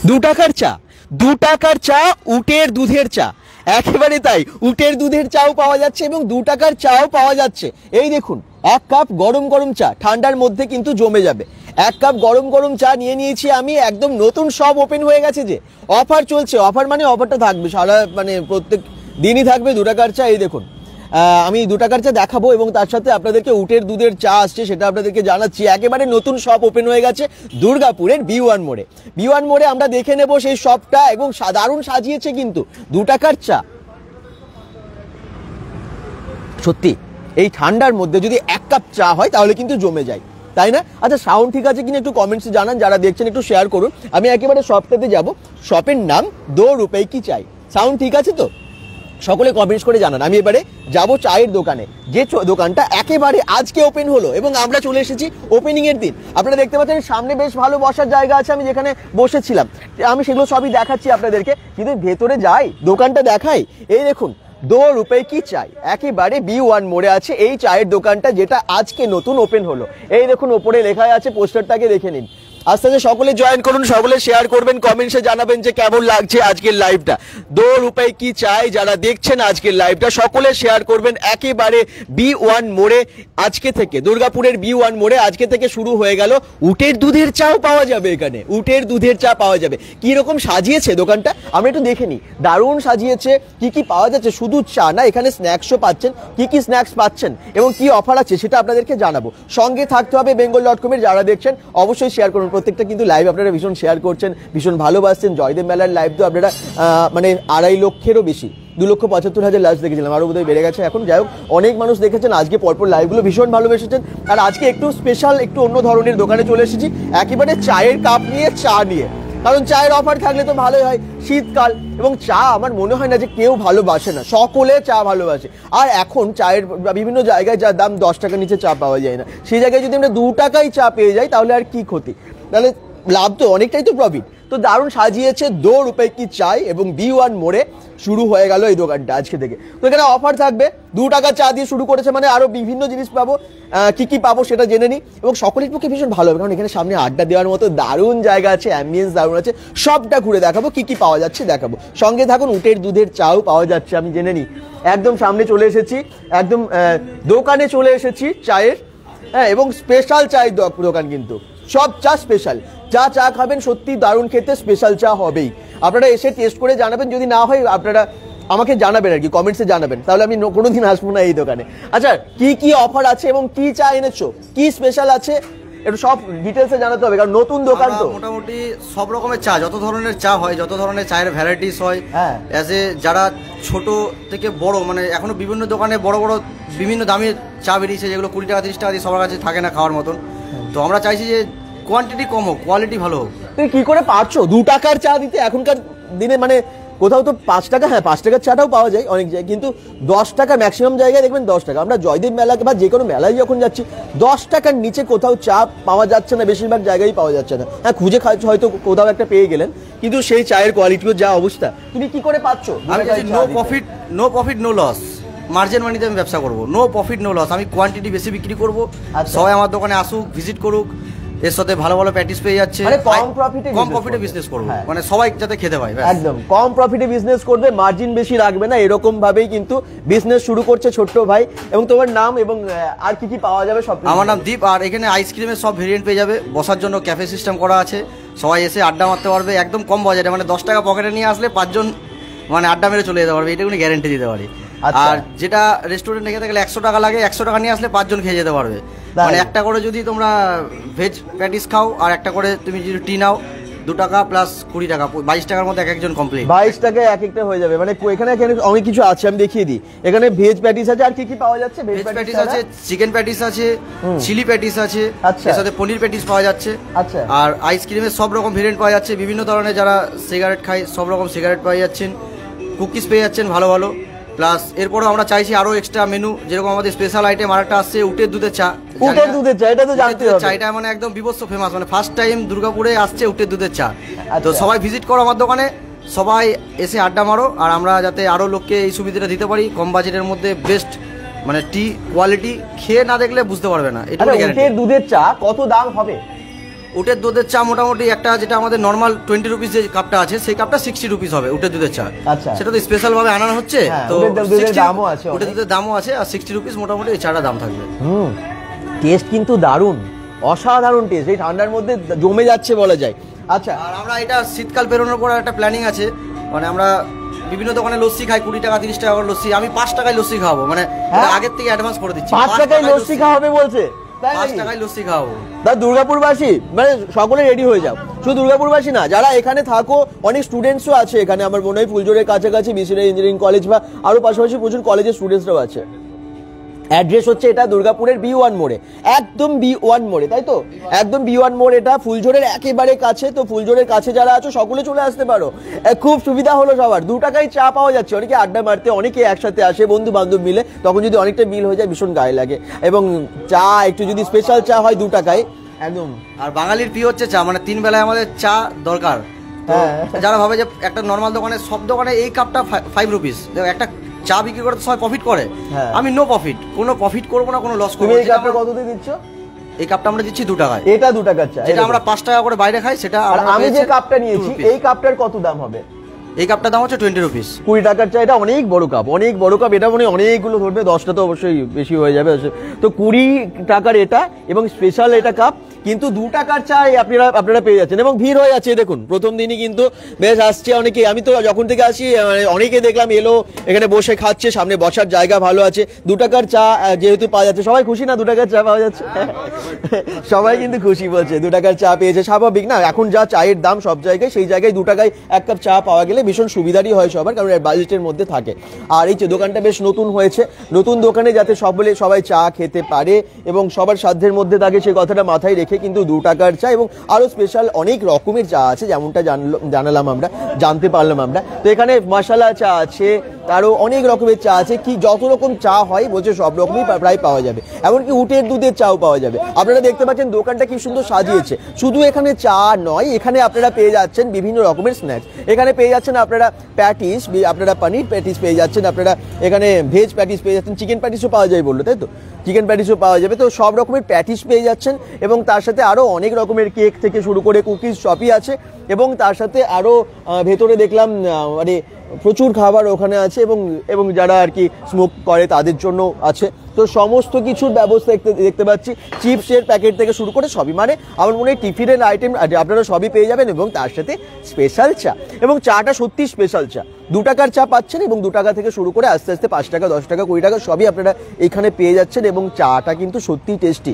2 টাকার চা, 2 টাকার চা, উটের দুধের চা, একেবারে তাই। উটের দুধের চাও পাওয়া যাচ্ছে এবং 2 টাকার চাও পাওয়া যাচ্ছে। এই দেখুন, 1 কাপ গরম গরম চা, ঠান্ডার মধ্যে কিন্তু জমে যাবে। 1 কাপ গরম গরম চা নিয়ে নিয়েছি আমি। একদম নতুন শপ ওপেন হয়ে গেছে, যে অফার চলছে। অফার মানে অফারটা থাকবে সারা, মানে প্রত্যেক দিনই থাকবে 2 টাকার চা। এই দেখুন, আমি 2 টাকার চা দেখাবো এবং তার সাথে আপনাদেরকে উটের দুধের চা আসছে সেটা আপনাদেরকে জানাচ্ছি। একেবারে নতুন শপ ওপেন হয়ে গেছে দুর্গাপুরের B1 মোড়ে। B1 মোড়ে আমরা দেখে নেব সেই শপটা, এবং দারুণ সাজিয়েছে কিন্তু 2 টাকার চা। সত্যি এই ঠান্ডার মধ্যে যদি 1 কাপ চা হয় তাহলে কিন্তু জমে যায়, তাই না? আচ্ছা, সাউন্ড ঠিক আছে কিনা একটু কমেন্টসে জানান, যারা দেখছেন একটু শেয়ার করুন। আমি একেবারে শপটাতে যাব। শপের নাম 2 রুপয়ে কি চাই। সাউন্ড ঠিক আছে তো? সকলে কমেন্টস করে জানান। আমি এবারে যাব চায়ের দোকানে, যে দোকানটা একেবারে আজকে ওপেন হলো এবং আমরা চলে এসেছি ওপেনিং এর দিন। আপনারা দেখতে পাচ্ছেন সামনে বেশ ভালো বসার জায়গা আছে, আমি যেখানে বসেছিলাম আমি সেগুলো সবই দেখাচ্ছি আপনাদেরকে। কিন্তু ভেতরে যাই, দোকানটা দেখাই। এই দেখুন, 2 রুপয়ে কি চাই, একেবারে B1 মোড়ে আছে এই চায়ের দোকানটা, যেটা আজকে নতুন ওপেন হলো। এই দেখুন ওপরে লেখা আছে, পোস্টারটাকে দেখে নিন। আস্তে আস্তে সকলে জয়েন করুন, সকলে শেয়ার করবেন, কমেন্টসে জানাবেন যে কেমন লাগছে আজকের লাইভটা। 2 রুপয়ে কি চাই যারা দেখছেন আজকের লাইভটা, সকলে শেয়ার করবেন। একেবারে B1 মোড়ে আজকে থেকে, দুর্গাপুরের B1 মোড়ে আজকে থেকে শুরু হয়ে গেল। উটের দুধের চাও পাওয়া যাবে এখানে, উটের দুধের চা পাওয়া যাবে। কি রকম সাজিয়েছে দোকানটা আমরা একটু দেখে নিই। দারুণ সাজিয়েছে। কি কি পাওয়া যাচ্ছে, শুধু চা না, এখানে স্ন্যাক্সও পাচ্ছেন। কি কি স্ন্যাক্স পাচ্ছেন এবং কি অফার আছে সেটা আপনাদেরকে জানাবো। সঙ্গে থাকতে হবে bengal.com-এর। যারা দেখছেন অবশ্যই শেয়ার করুন। প্রত্যেকটা কিন্তু লাইভ আপনারা ভীষণ শেয়ার করছেন, ভীষণ ভালোবাসছেন। জয়দেব মেলার লাইভ তো আপনারা মানে 2.5 লক্ষেরও বেশি, 2,75,000 লাইভ দেখেছিলাম, আরো বোধহয় বেড়ে গেছে এখন। যাই হোক, অনেক মানুষ দেখেছেন আজকে পরপর লাইভগুলো, ভীষণ ভালোবেসেছেন। আর আজকে একটু স্পেশাল, একটু অন্য ধরনের দোকানে চলে এসেছি, একেবারে চায়ের কাপ নিয়ে, চা নিয়ে। কারণ চায়ের অফার থাকলে তো ভালোই হয়, শীতকাল, এবং চা আমার মনে হয় না যে কেউ ভালোবাসে না, সকলে চা ভালোবাসে। আর এখন চায়ের বিভিন্ন জায়গায় যার দাম 10 টাকার নিচে চা পাওয়া যায় না, সেই জায়গায় যদি আমরা 2 টাকায় চা পেয়ে যাই তাহলে আর কি ক্ষতি, তাহলে লাভ তো অনেকটাই, তো প্রফিট। তো দারুণ সাজিয়েছে 2 রুপয়ে কি চাই, এবং B1 মোড়ে শুরু হয়ে গেল এই দোকানটা আজকে থেকে। তো এখানে অফার থাকবে, 2 টাকার চা দিয়ে শুরু করেছে মানে আরো বিভিন্ন জিনিস পাবো। কি কি পাবো সেটা জেনে নিই, এবং সকলের পক্ষে ভীষণ ভালো হবে, কারণ এখানে সামনে আড্ডা দেওয়ার মতো দারুণ জায়গা আছে, অ্যাম্বিয়েন্স দারুণ আছে। সবটা ঘুরে দেখাবো, কি কি পাওয়া যাচ্ছে দেখাবো। সঙ্গে থাকুন। উটের দুধের চাও পাওয়া যাচ্ছে, আমি জেনে নিই। একদম সামনে চলে এসেছি, একদম দোকানে চলে এসেছি চায়ের। হ্যাঁ, এবং স্পেশাল চায়ের দোকান, কিন্তু সব চা স্পেশাল। যা চা খাবেন সত্যি দারুণ খেতে, স্পেশাল চা হবেই। আপনারা এসে টেস্ট করে জানাবেন, যদি না হয় আপনারা আমাকে জানাবেন আর কি, কমেন্টসে জানাবেন, তাহলে আমি কোনোদিন আসবো না এই দোকানে। আচ্ছা, কি কি অফার আছে এবং কি চা এনেছো, কি স্পেশাল আছে, একটু সব ডিটেলসে জানাতে হবে, কারণ নতুন দোকান তো। মোটামুটি সব রকমের চা, যত ধরনের চা হয়, যত ধরনের চায়ের ভ্যারাইটিস হয়, অ্যাজ এ যারা ছোট থেকে বড়, মানে এখনো বিভিন্ন দোকানে বড় বড় বিভিন্ন দামের চা বেরিয়েছে, যেগুলো 20 টাকা 30 টাকা দিয়ে সবার কাছে থাকে না খাওয়ার মতন। তো আমরা চাইছি যে কোয়ান্টিটি কম হোক, কোয়ালিটি ভালো হোক। তুমি কি করে পারছো 2 টাকার চা দিতে এখনকার দিনে? মানে কোথাও তো 5 টাকা, হ্যাঁ 5 টাকার চাটাও পাওয়া যায় অনেক জায়গায়, কিন্তু 10 টাকা ম্যাক্সিমাম জায়গায় দেখবেন 10 টাকা। আমরা জয়দেব মেলাকে বা যে কোনো মেলায় যখন যাচ্ছি, 10 টাকার নিচে কোথাও চা পাওয়া যাচ্ছে না, বেশিরভাগ জায়গায় পাওয়া যাচ্ছে না। হ্যাঁ, খুঁজে হয়তো কোথাও একটা পেয়ে গেলেন, কিন্তু সেই চায়ের কোয়ালিটিও যা অবস্থা, তুমি কি করে পাচ্ছ? আমি no profit no loss, margin মানিতে আমি ব্যবসা করবো, নো প্রফিট নো লস। আমি কোয়ান্টিটি বেশি বিক্রি করবো, সবাই আমার দোকানে আসুক, ভিজিট করুক, এর সাথে ভালো ভালো প্যাটিস পেয়ে যাচ্ছে। কম প্রফিটে বিজনেস করবো, মানে সবাই যাতে খেতে পায়। একদম কম প্রফিটে বিজনেস করবে, মার্জিন বেশি রাখবে না, এরকম ভাবেই কিন্তু বিজনেস শুরু করছে ছোট্ট ভাই। এবং তোমার নাম এবং আর কি কি পাওয়া যাবে সব? আমার নাম দীপ, আর এখানে আইসক্রিমের সব ভেরিয়েন্ট পেয়ে যাবে। বসার জন্য ক্যাফে সিস্টেম করা আছে, সবাই এসে আড্ডা মারতে পারবে একদম কম বাজেটে। মানে 10 টাকা পকেটে নিয়ে আসলে 5 জন মানে আড্ডা মেরে চলে যেতে পারবে, এটা কোনো গ্যারেন্টি দিতে পারি। আর যেটা রেস্টুরেন্টে খেতে গেলে 100 টাকা লাগে, 100 টাকা নিয়ে আসলে 5 জন খেয়ে যেতে পারবে। মানে একটা করে যদি তোমরা ভেজ প্যাটিস খাও আর একটা করে তুমি যদি টি নাও, 2 টাকা প্লাস 20 টাকা, 22 টাকার মধ্যে এক একজন কমপ্লিট। 22 টাকায় এক একটা হয়ে যাবে। মানে এখানে অনেক কিছু আছে, আমি দেখিয়ে দিই। এখানে ভেজ প্যাটিস আছে, আর কি কি পাওয়া যাচ্ছে? ভেজ প্যাটিস আছে, চিকেন প্যাটিস আছে, চিলি প্যাটিস আছে, এর সাথে পনির প্যাটিস পাওয়া যাচ্ছে। আচ্ছা, আর আইসক্রিমের সব রকম ভেরিয়েন্ট পাওয়া যাচ্ছে। বিভিন্ন ধরনের যারা সিগারেট খায় সব রকম সিগারেট পাওয়া যাচ্ছেন, কুকিজ পেয়ে যাচ্ছেন ভালো ভালো। প্লাস এরপরও আমরা চাইছি আরো এক্সট্রা মেনু, যেরকম আমাদের স্পেশাল আইটেম আরেকটা আসছে, উটের দুধের চা। উটের দুধের চা, এটা তো জানতে হবে। চাটা মানে একদম বিভৎস ফেমাস, মানে ফার্স্ট টাইম দুর্গাপুরে আসছে উটের দুধের চা। তো সবাই ভিজিট করো আমার দোকানে, সবাই এসে আড্ডা মারো, আর আমরা যাতে আরো লোককে এই সুবিধাটা দিতে পারি কম বাজেটের মধ্যে, বেস্ট মানে টি কোয়ালিটি, খেয়ে না দেখলে বুঝতে পারবে না। এটা উটের দুধের চা কত দাম হবে? উটের দুধের চা মোটামুটি একটা যেটা আমাদের নর্মাল 20 রুপিস যে কাপটা আছে সেই কাপটা 60 রুপিস হবে উটের দুধের চা। আচ্ছা, সেটা তো স্পেশাল ভাবে আনানো হচ্ছে, তো উটের দুধের দামও আছে, উটের দুধের দামও আছে, আর 60 রুপিস মোটামুটি এই চাটা দাম থাকবে। টেস্ট কিন্তু দারুণ, অসাধারণ টেস্ট, এই ঠান্ডার মধ্যে জমে যাচ্ছে বলা যায়। আচ্ছা, আর আমরা এটা শীতকাল পেরোনোর পর একটা প্ল্যানিং আছে, মানে আমরা বিভিন্ন দোকানে লস্যি খাই 20 টাকা 30 টাকা করে লস্যি, আমি 5 টাকায় লস্যি খাওয়াবো, মানে আগের থেকে অ্যাডভান্স করে দিচ্ছি। 5 টাকায় লস্যি খাওয়াবে বলছে, 5 টাকায় লস্যি খাওয়াবো। দুর্গাপুরবাসী মানে সকলে রেডি হয়ে যাও, শুধু দুর্গাপুরবাসী না, যারা এখানে থাকো, অনেক স্টুডেন্টসও আছে এখানে, আমার মনে হয় ফুলজোরের কাছাকাছি বিসিএস ইঞ্জিনিয়ারিং কলেজ বা আরো পাশাপাশি প্রচুর কলেজের স্টুডেন্টসরাও আছে। অ্যাড্রেস হচ্ছে এটা দুর্গাপুরের B1 মোড়ে, একদম B1 মোড়ে, তাই তো? একদম B1 মোড়, এটা ফুলঝোরের একেবারে কাছে। তো ফুলঝোরের কাছে যারা আছো সকলে চলে আসতে পারো, খুব সুবিধা হলো সবার। 2 টাকায় চা পাওয়া যাচ্ছে, অনেকে আড্ডা মারতে, অনেকে একসাথে আসে বন্ধু বান্ধব মিলে, তখন যদি অনেকটা মিল হয়ে যায় ভীষণ গায়ে লাগে। এবং চা একটু যদি স্পেশাল চা হয় 2 টাকায় একদম। আর বাঙালির প্রিয় হচ্ছে চা, মানে 3 বেলায় আমাদের চা দরকার। যারা ভাবে যে একটা নর্মাল দোকানে, সব দোকানে এই কাপটা 5 রুপিস, একটা চা বিক্রি করে তো সবাই প্রফিট করে, আমি নো প্রফিট, কোনো প্রফিট করবো না, কোনো লস করবো না। এই কাপটা কত দিয়ে দিচ্ছ? এই কাপটা আমরা দিচ্ছি 2 টাকায়। এটা 2 টাকার চা, যেটা আমরা 5 টাকা করে বাইরে খাই সেটা। আর আমি যে কাপটা নিয়েছি এই কাপটার কত দাম হবে? এই কাপটার দাম হচ্ছে 20 রুপিস। 20 টাকার চা, এটা অনেক বড় কাপ, অনেক বড় কাপ, এটা মনে অনেকগুলো ধরবে, 10টা তো অবশ্যই বেশি হয়ে যাবে। তো 20 টাকার এটা, এবং স্পেশাল এটা কাপ, কিন্তু 2 টাকার চা আপনারা পেয়ে যাচ্ছেন। এবং ভিড় হয়ে যাচ্ছে, দেখুন প্রথম দিনই কিন্তু বেশ আসছে অনেকে। আমি তো যখন থেকে আসি অনেকে দেখলাম এলো, এখানে বসে খাচ্ছে, সামনে বসার জায়গা ভালো আছে। 2 টাকার চা যেহেতু পাওয়া যাচ্ছে, সবাই খুশি না 2 টাকার চা পাওয়া যাচ্ছে? সবাই কিন্তু খুশি বলছে, 2 টাকার চা পেয়েছে, স্বাভাবিক না? এখন যা চায়ের দাম সব জায়গায়, সেই জায়গায় 2 টাকায় 1 কাপ চা পাওয়া গেলে ভীষণ সুবিধারই হয় সবার, কারণ বাজেটের মধ্যে থাকে। আর এই যে দোকানটা বেশ নতুন হয়েছে, নতুন দোকানে যাতে সবাই চা খেতে পারে এবং সবার সাধ্যের মধ্যে থাকে, সেই কথাটা মাথায় রেখে কিন্তু 2 টাকার চা এবং আরো স্পেশাল অনেক রকমের চা আছে, যেমনটা জানতে পারলাম আমরা। তো এখানে মশলা চা আছে, আরো অনেক রকমের চা আছে, কি যত রকম চা হয় বলছে সব রকমই প্রায় পাওয়া যাবে, এমনকি উটের দুধের চাও পাওয়া যাবে। আপনারা দেখতে পাচ্ছেন দোকানটা কি সুন্দর সাজিয়েছে। শুধু এখানে চা নয়, এখানে আপনারা পেয়ে যাচ্ছেন বিভিন্ন রকমের স্ন্যাক্স। এখানে পেয়ে যাচ্ছেন আপনারা প্যাটিস, আপনারা পনির প্যাটিস পেয়ে যাচ্ছেন, আপনারা এখানে ভেজ প্যাটিস পেয়ে যাচ্ছেন, চিকেন প্যাটিসও পাওয়া যায় বললো, তাই তো? চিকেন প্যাটিসও পাওয়া যাবে। তো সব রকমের প্যাটিস পেয়ে যাচ্ছেন, এবং তার সাথে আরো অনেক রকমের কেক থেকে শুরু করে কুকিজ শপই আছে, এবং তার সাথে আরো ভেতরে দেখলাম মানে প্রচুর খাবার ওখানে আছে, এবং যারা আর কি স্মোক করে তাদের জন্য আছে। তো সমস্ত কিছুর ব্যবস্থা দেখতে পাচ্ছি, চিপসের প্যাকেট থেকে শুরু করে সবই, মানে আমার মনে হয় টিফিনের আইটেম আপনারা সবই পেয়ে যাবেন, এবং তার সাথে স্পেশাল চা। এবং চাটা সত্যি স্পেশাল চা, 2 টাকার চা পাচ্ছেন, এবং 2 টাকা থেকে শুরু করে আস্তে আস্তে 5 টাকা 10 টাকা 20 টাকা সবই আপনারা এখানে পেয়ে যাচ্ছেন, এবং চাটা কিন্তু সত্যিই টেস্টি।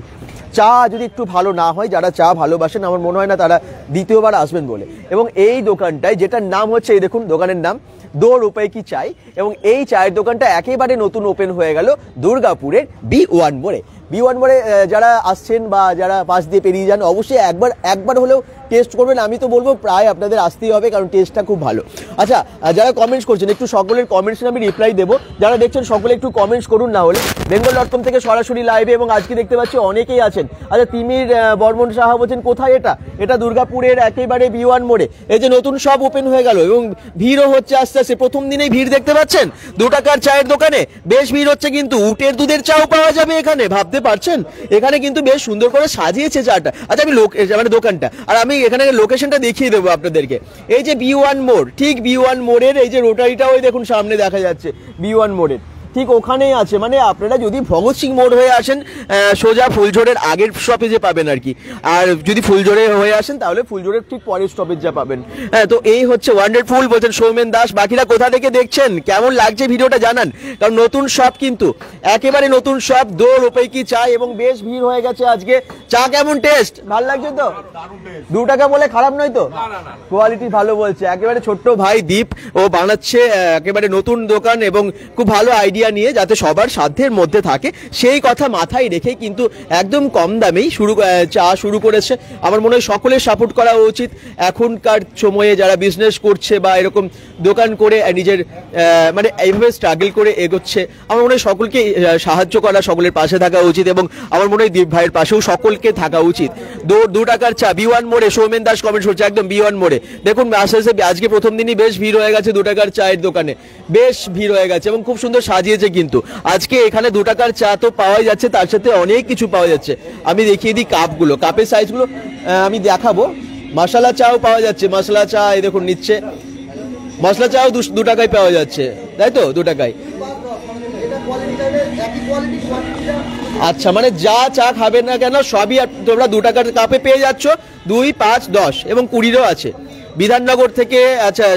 চা যদি একটু ভালো না হয়, যারা চা ভালোবাসেন আমার মনে হয় না তারা দ্বিতীয়বার আসবেন বলে। এবং এই দোকানটায়, যেটার নাম হচ্ছে, এই দেখুন দোকানের নাম 2 রুপয়ে কি চাই, এবং এই চায়ের দোকানটা একেবারে নতুন ওপেন হয়ে গেল দুর্গাপুরের B1 মোড়ে। B1 মোড়ে যারা আসছেন বা যারা পাশ দিয়ে পেরিয়ে যান, অবশ্যই একবার হলেও টেস্ট করবেন। আমি তো বলবো প্রায় আপনাদের আসতেই হবে, কারণ টেস্টটা খুব ভালো। আচ্ছা, যারা কমেন্টস করছেন, একটু সকলের কমেন্টসে আমি রিপ্লাই দেবো। যারা দেখছেন সকলে একটু কমেন্টস করুন, না হলে bengal.com থেকে সরাসরি লাইভে, এবং আজকে দেখতে পাচ্ছি অনেকেই আছেন। আচ্ছা, তিমির বর্মন সাহা বলছেন কোথায় এটা? এটা দুর্গাপুরের একেবারে B1 মোড়ে। এই যে নতুন সব ওপেন হয়ে গেল, এবং ভিড়ও হচ্ছে আস্তে আস্তে। প্রথম দিনেই ভিড় দেখতে পাচ্ছেন 2 টাকার চায়ের দোকানে, বেশ ভিড় হচ্ছে, কিন্তু উটের দুধের চাও পাওয়া যাবে এখানে, ভাবতে পারছেন? এখানে কিন্তু বেশ সুন্দর করে সাজিয়েছে চাটা। আচ্ছা, আমি মানে দোকানটা, আর আমি এখানে লোকেশনটা দেখিয়ে দেবো আপনাদেরকে। এই যে B1 মোড়, ঠিক B1 মোড়ের এই যে রোটারিটা, ওই দেখুন সামনে দেখা যাচ্ছে B1 মোড়ের ঠিক ওখানেই আছে। মানে আপনারা যদি ভগৎ সিং মোড় হয়ে আসেন, সোজা ফুলঝোরের আগের স্টপেজে পাবেন আর কি, আর যদি ফুলঝোরে হয়ে আসেন তাহলে ফুলঝোরের ঠিক পরের স্টপেজ যা পাবেন। হ্যাঁ, তো এই হচ্ছে ওয়ান্ডারফুল বলছেন সৌমেন দাস। বাকিরা কোথা থেকে দেখছেন, কেমন লাগছে ভিডিওটা জানান, কারণ নতুন শপ, কিন্তু একেবারে নতুন শপ, 2 রুপয়ে কি চা, এবং বেশ ভিড় হয়ে গেছে আজকে। চা কেমন টেস্ট? ভালো লাগছে তো? 2 টাকা বলে খারাপ নয় তো? কোয়ালিটি ভালো বলছে। একেবারে ছোট্ট ভাই দীপ, ও বানাচ্ছে একেবারে নতুন দোকান, এবং খুব ভালো আইডিয়া নিয়ে, যাতে সবার সাধ্যের মধ্যে থাকে সেই কথা মাথায় রেখে কিন্তু একদম কম দামেই চা শুরু করেছে। আমার মনে হয় সকলের সাপোর্ট করা উচিত। এখনকার সময়ে যারা বিজনেস করছে বা এরকম দোকান করে নিজের মানে এইভাবে স্ট্রাগল করে এগোচ্ছে, আমার মনে হয় সকলকে সাহায্য করা, সকলের পাশে থাকা উচিত, এবং আমার মনে হয় দীপ ভাইয়ের পাশেও সকলকে থাকা উচিত। 2 টাকার চা B1 মোড়ে, সৌমেন দাস কমেন্ট করছে, একদম B1 মোড়ে। দেখুন আস্তে আস্তে আজকে প্রথম দিনই বেশ ভিড় হয়ে গেছে 2 টাকার চায়ের দোকানে, বেশ ভিড় হয়ে গেছে, এবং খুব সুন্দর সাজিয়ে সাজিয়েছে কিন্তু আজকে এখানে 2 টাকার চা তো পাওয়াই যাচ্ছে, তার সাথে অনেক কিছু পাওয়া যাচ্ছে। আমি দেখিয়ে দিই কাপগুলো, কাপের সাইজগুলো আমি দেখাবো। মশলা চাও পাওয়া যাচ্ছে, মশলা চা এই দেখুন নিচ্ছে, মশলা চাও 2 টাকায় পাওয়া যাচ্ছে, তাই তো 2 টাকায়। আচ্ছা, মানে যা চা খাবেন না কেন সবই তোমরা 2 টাকার কাপে পেয়ে যাচ্ছ, 2, 5, 10 এবং 20ও আছে। বিধাননগর থেকে, আচ্ছা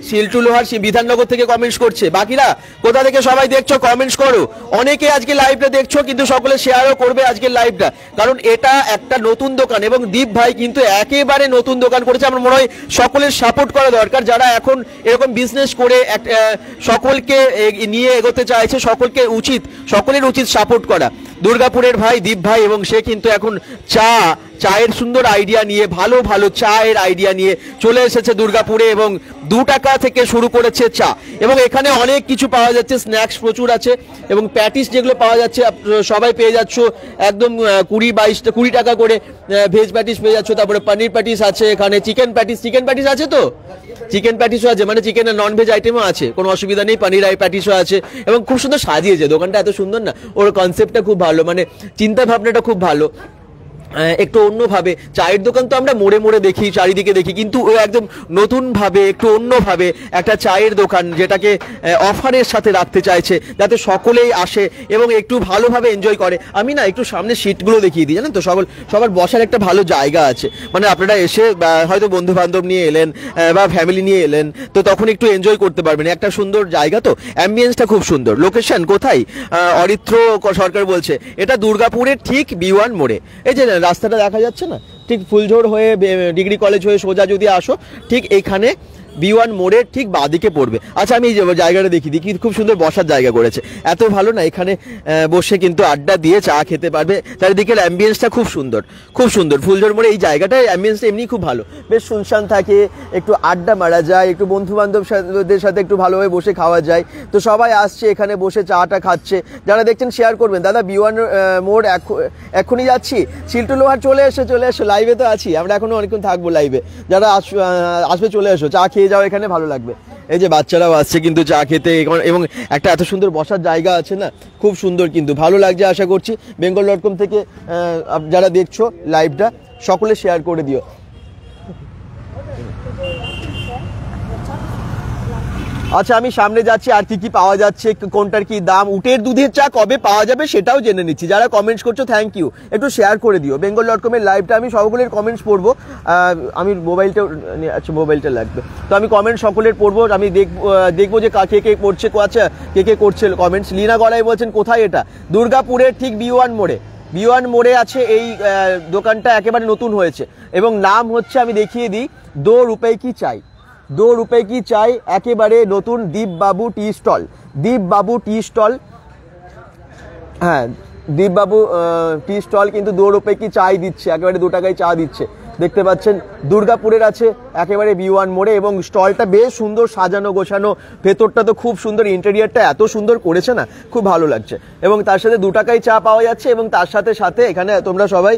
শিল্টু লোহার বিধাননগর থেকে কমেন্টস করছে। বাকিরা কোথা থেকে সবাই দেখছো কমেন্টস করো। অনেকে আজকে লাইভটা দেখছো কিন্তু সকলে শেয়ারও করবে আজকের লাইভটা, কারণ এটা একটা নতুন দোকান এবং দীপ ভাই কিন্তু একেবারে নতুন দোকান করেছে। আমার মনে হয় সকলের সাপোর্ট করা দরকার, যারা এখন এরকম বিজনেস করে সকলকে নিয়ে এগোতে চাইছে, সকলের উচিত সাপোর্ট করা। দুর্গাপুরের ভাই দীপ ভাই, এবং সে কিন্তু এখন চায়ের সুন্দর আইডিয়া নিয়ে, ভালো ভালো চায়ের আইডিয়া নিয়ে চলে এসেছে দুর্গাপুরে এবং 2 টাকা থেকে শুরু করেছে চা। এবং এখানে অনেক কিছু পাওয়া যাচ্ছে, স্ন্যাক্স প্রচুর আছে এবং প্যাটিস যেগুলো পাওয়া যাচ্ছে সবাই পেয়ে যাচ্ছ একদম 20 টাকা করে ভেজ প্যাটিস পেয়ে যাচ্ছ। তারপরে পনির প্যাটিস আছে, এখানে চিকেন প্যাটিস আছে, তো চিকেন প্যাটিসও আছে, মানে চিকেন আর নন ভেজ আইটেমও আছে, কোনো অসুবিধা নেই। পনির প্যাটিসও আছে এবং খুব সুন্দর সাজিয়েছে দোকানটা, এত সুন্দর না, ওর কনসেপ্টটা খুব ভালো, মানে চিন্তা ভাবনাটা খুব ভালো। একটু অন্যভাবে চায়ের দোকান তো আমরা মোড়ে মোড়ে দেখি, চারিদিকে দেখি, কিন্তু ও একদম নতুনভাবে একটু অন্যভাবে একটা চায়ের দোকান যেটাকে অফারের সাথে রাখতে চাইছে, যাতে সকলেই আসে এবং একটু ভালোভাবে এনজয় করে। আমি না একটু সামনে সিটগুলো দেখিয়ে দিই, জানেন তো, সবার বসার একটা ভালো জায়গা আছে, মানে আপনারা এসে হয়তো বন্ধু বান্ধব নিয়ে এলেন বা ফ্যামিলি নিয়ে এলেন, তো তখন একটু এনজয় করতে পারবেন। একটা সুন্দর জায়গা, তো অ্যাম্বিয়েন্সটা খুব সুন্দর। লোকেশন কোথায়? অরিত্র সরকার বলছে এটা দুর্গাপুরের ঠিক B1 মোড়ে। এই যে রাস্তাটা দেখা যাচ্ছে না, ঠিক ফুলঝোড় হয়ে ডিগ্রি কলেজ হয়ে সোজা যদি আসো, ঠিক এখানে B1 মোড়ের ঠিক বাঁদিকে পড়বে। আচ্ছা, আমি এই জায়গাটা দেখি খুব সুন্দর বসার জায়গা করেছে, এত ভালো না, এখানে বসে কিন্তু আড্ডা দিয়ে চা খেতে পারবে। চারিদিকের অ্যাম্বিয়েন্সটা খুব সুন্দর ফুলঝোড় মোড়ে এই জায়গাটার অ্যাম্বিয়েন্সটা এমনি খুব ভালো, বেশ শুনশান থাকে, একটু আড্ডা মারা যায়, একটু বন্ধু বান্ধবদের সাথে একটু ভালোভাবে বসে খাওয়া যায়। তো সবাই আসছে এখানে বসে চাটা খাচ্ছে, যারা দেখছেন শেয়ার করবেন। দাদা B1 মোড় এখনই যাচ্ছি, শিল্টু লোহার চলে এসো, লাইভে তো আছি আমরা, এখনো অনেকক্ষণ থাকবো লাইভে, যারা আসবে চলে এসো, চা খেয়ে যাও, এখানে ভালো লাগবে। এই যে বাচ্চারাও আসছে কিন্তু চা খেতে, এবং একটা এত সুন্দর বসার জায়গা আছে না, খুব সুন্দর, কিন্তু ভালো লাগছে। আশা করছি bengal.com থেকে যারা দেখছো লাইভটা সকলে শেয়ার করে দিও। আচ্ছা, আমি সামনে যাচ্ছি, আর কি পাওয়া যাচ্ছে, কোনটার কি দাম, উটের দুধের চা কবে পাওয়া যাবে সেটাও জেনে নিচ্ছি। যারা কমেন্টস করছো থ্যাংক ইউ, একটু শেয়ার করে দিও। bengal.com এর লাইভটা আমি সকলের কমেন্টস পড়বো, আমি মোবাইলটা লাগবে, তো আমি কমেন্ট সকলের পড়বো, আমি দেখবো যে কে করছে, আচ্ছা কে করছে কমেন্টস। লীনা গড়াই বলছেন কোথায় এটা? দুর্গাপুরের ঠিক B1 মোড়ে আছে এই দোকানটা, একেবারে নতুন হয়েছে এবং নাম হচ্ছে, আমি দেখিয়ে দিই, 2 রুপয়ে কি চাই, 2 রুপয়ে কি চাই, একেবারে নতুন দীপবাবু টি স্টল। হ্যাঁ, দীপবাবু টি স্টল কিন্তু 2 রুপয়ে কি চাই দিচ্ছে, একেবারে 2 টাকায় চা দিচ্ছে, দেখতে পাচ্ছেন। দুর্গাপুরের আছে একেবারে B1 মোড়ে এবং স্টলটা বেশ সুন্দর সাজানো গোছানো, ভেতরটা তো খুব সুন্দর, ইন্টেরিয়ারটা এত সুন্দর করেছে না, খুব ভালো লাগছে। এবং তার সাথে 2 টাকায় চা পাওয়া যাচ্ছে এবং তার সাথে এখানে তোমরা সবাই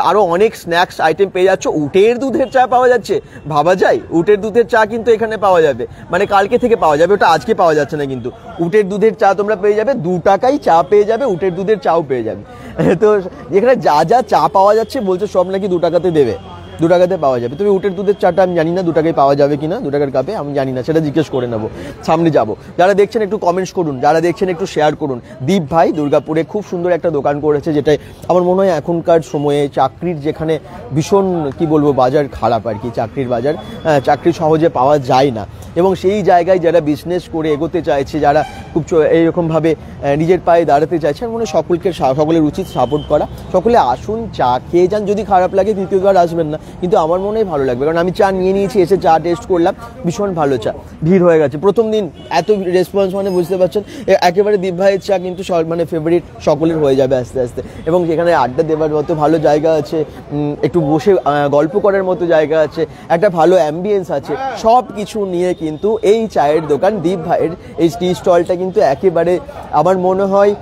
আরো অনেক স্ন্যাক্স আইটেম পেয়ে যাচ্ছ। উটের দুধের চা পাওয়া যাচ্ছে, ভাবা যায়, উটের দুধের চা কিন্তু এখানে পাওয়া যাবে, মানে কালকে থেকে পাওয়া যাবে, ওটা আজকে পাওয়া যাচ্ছে না, কিন্তু উটের দুধের চা তোমরা পেয়ে যাবে, 2 টাকায় চা পেয়ে যাবে, উটের দুধের চাও পেয়ে যাবে। তো এখানে যা চা পাওয়া যাচ্ছে বলছে সব নাকি 2 টাকাতে দেবে, 2 টাকাতে পাওয়া যাবে। তবে উটের দুধের চাটা আমি জানি না 2 টাকায় পাওয়া যাবে কিনা, 2 টাকার কাপে আমি জানি না, সেটা জিজ্ঞেস করে নেবো, সামনে যাবো। যারা দেখছেন একটু কমেন্টস করুন, যারা দেখছেন একটু শেয়ার করুন। দীপ ভাই দুর্গাপুরে খুব সুন্দর একটা দোকান করেছে, যেটাই আমার মনে হয় এখনকার সময়ে চাকরির যেখানে ভীষণ কি বলবো বাজার খারাপ আর কি, চাকরির বাজার, চাকরি সহজে পাওয়া যায় না, এবং সেই জায়গায় যারা বিজনেস করে এগোতে চাইছে, যারা খুব এইরকমভাবে নিজের পায়ে দাঁড়াতে চাইছে, আমার মনে হয় সকলের উচিত সাপোর্ট করা। সকলে আসুন, চা খেয়ে যান, যদি খারাপ লাগে দ্বিতীয়বার আসবেন না, কিন্তু আমার মনে হয় ভালো লাগবে, কারণ আমি চা নিয়ে নিয়েছি, এসে চা টেস্ট করলাম, ভীষণ ভালো চা, ভিড় হয়ে গেছে প্রথম দিন, এত রেসপন্স, মানে বুঝতে পারছেন একেবারে দীপ ভাইয়ের চা কিন্তু মানে ফেভারিট সকলের হয়ে যাবে আস্তে আস্তে। এবং সেখানে আড্ডা দেওয়ার মতো ভালো জায়গা আছে, একটু বসে গল্প করার মতো জায়গা আছে, একটা ভালো অ্যাম্বিয়েন্স আছে, সব কিছু নিয়ে কিন্তু এই চায়ের দোকান দীপ ভাইয়ের এই টি স্টলটা কিন্তু একেবারে আমার মনে হয়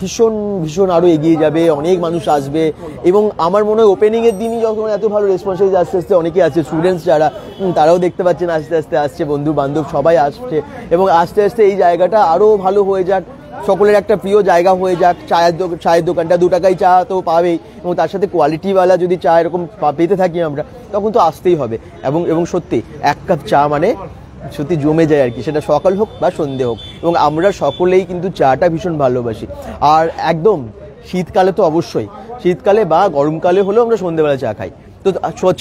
ভীষণ আরও এগিয়ে যাবে, অনেক মানুষ আসবে। এবং আমার মনে হয় ওপেনিংয়ের দিনই যখন এত ভালো রেসপন্স হয়েছে, আস্তে আস্তে অনেকে আছে, স্টুডেন্টস যারা, তারাও দেখতে পাচ্ছেন আস্তে আস্তে আসছে, বন্ধু বান্ধব সবাই আসছে, এবং আস্তে আস্তে এই জায়গাটা আরও ভালো হয়ে যাক, সকলের একটা প্রিয় জায়গা হয়ে যাক। চায়ের দোকানটা 2 টাকায় চা তো পাবেই, এবং তার সাথে কোয়ালিটিওয়ালা যদি চা এরকম পেতে থাকি আমরা, তখন তো আসতেই হবে। এবং সত্যি 1 কাপ চা মানে সত্যি জমে যায় আর কি, সেটা সকাল হোক বা সন্ধে হোক। এবং আমরা সকলেই কিন্তু চাটা ভীষণ ভালোবাসি। আর একদম শীতকালে তো অবশ্যই, শীতকালে বা গরমকালে হলেও আমরা সন্ধেবেলা চা খাই। তো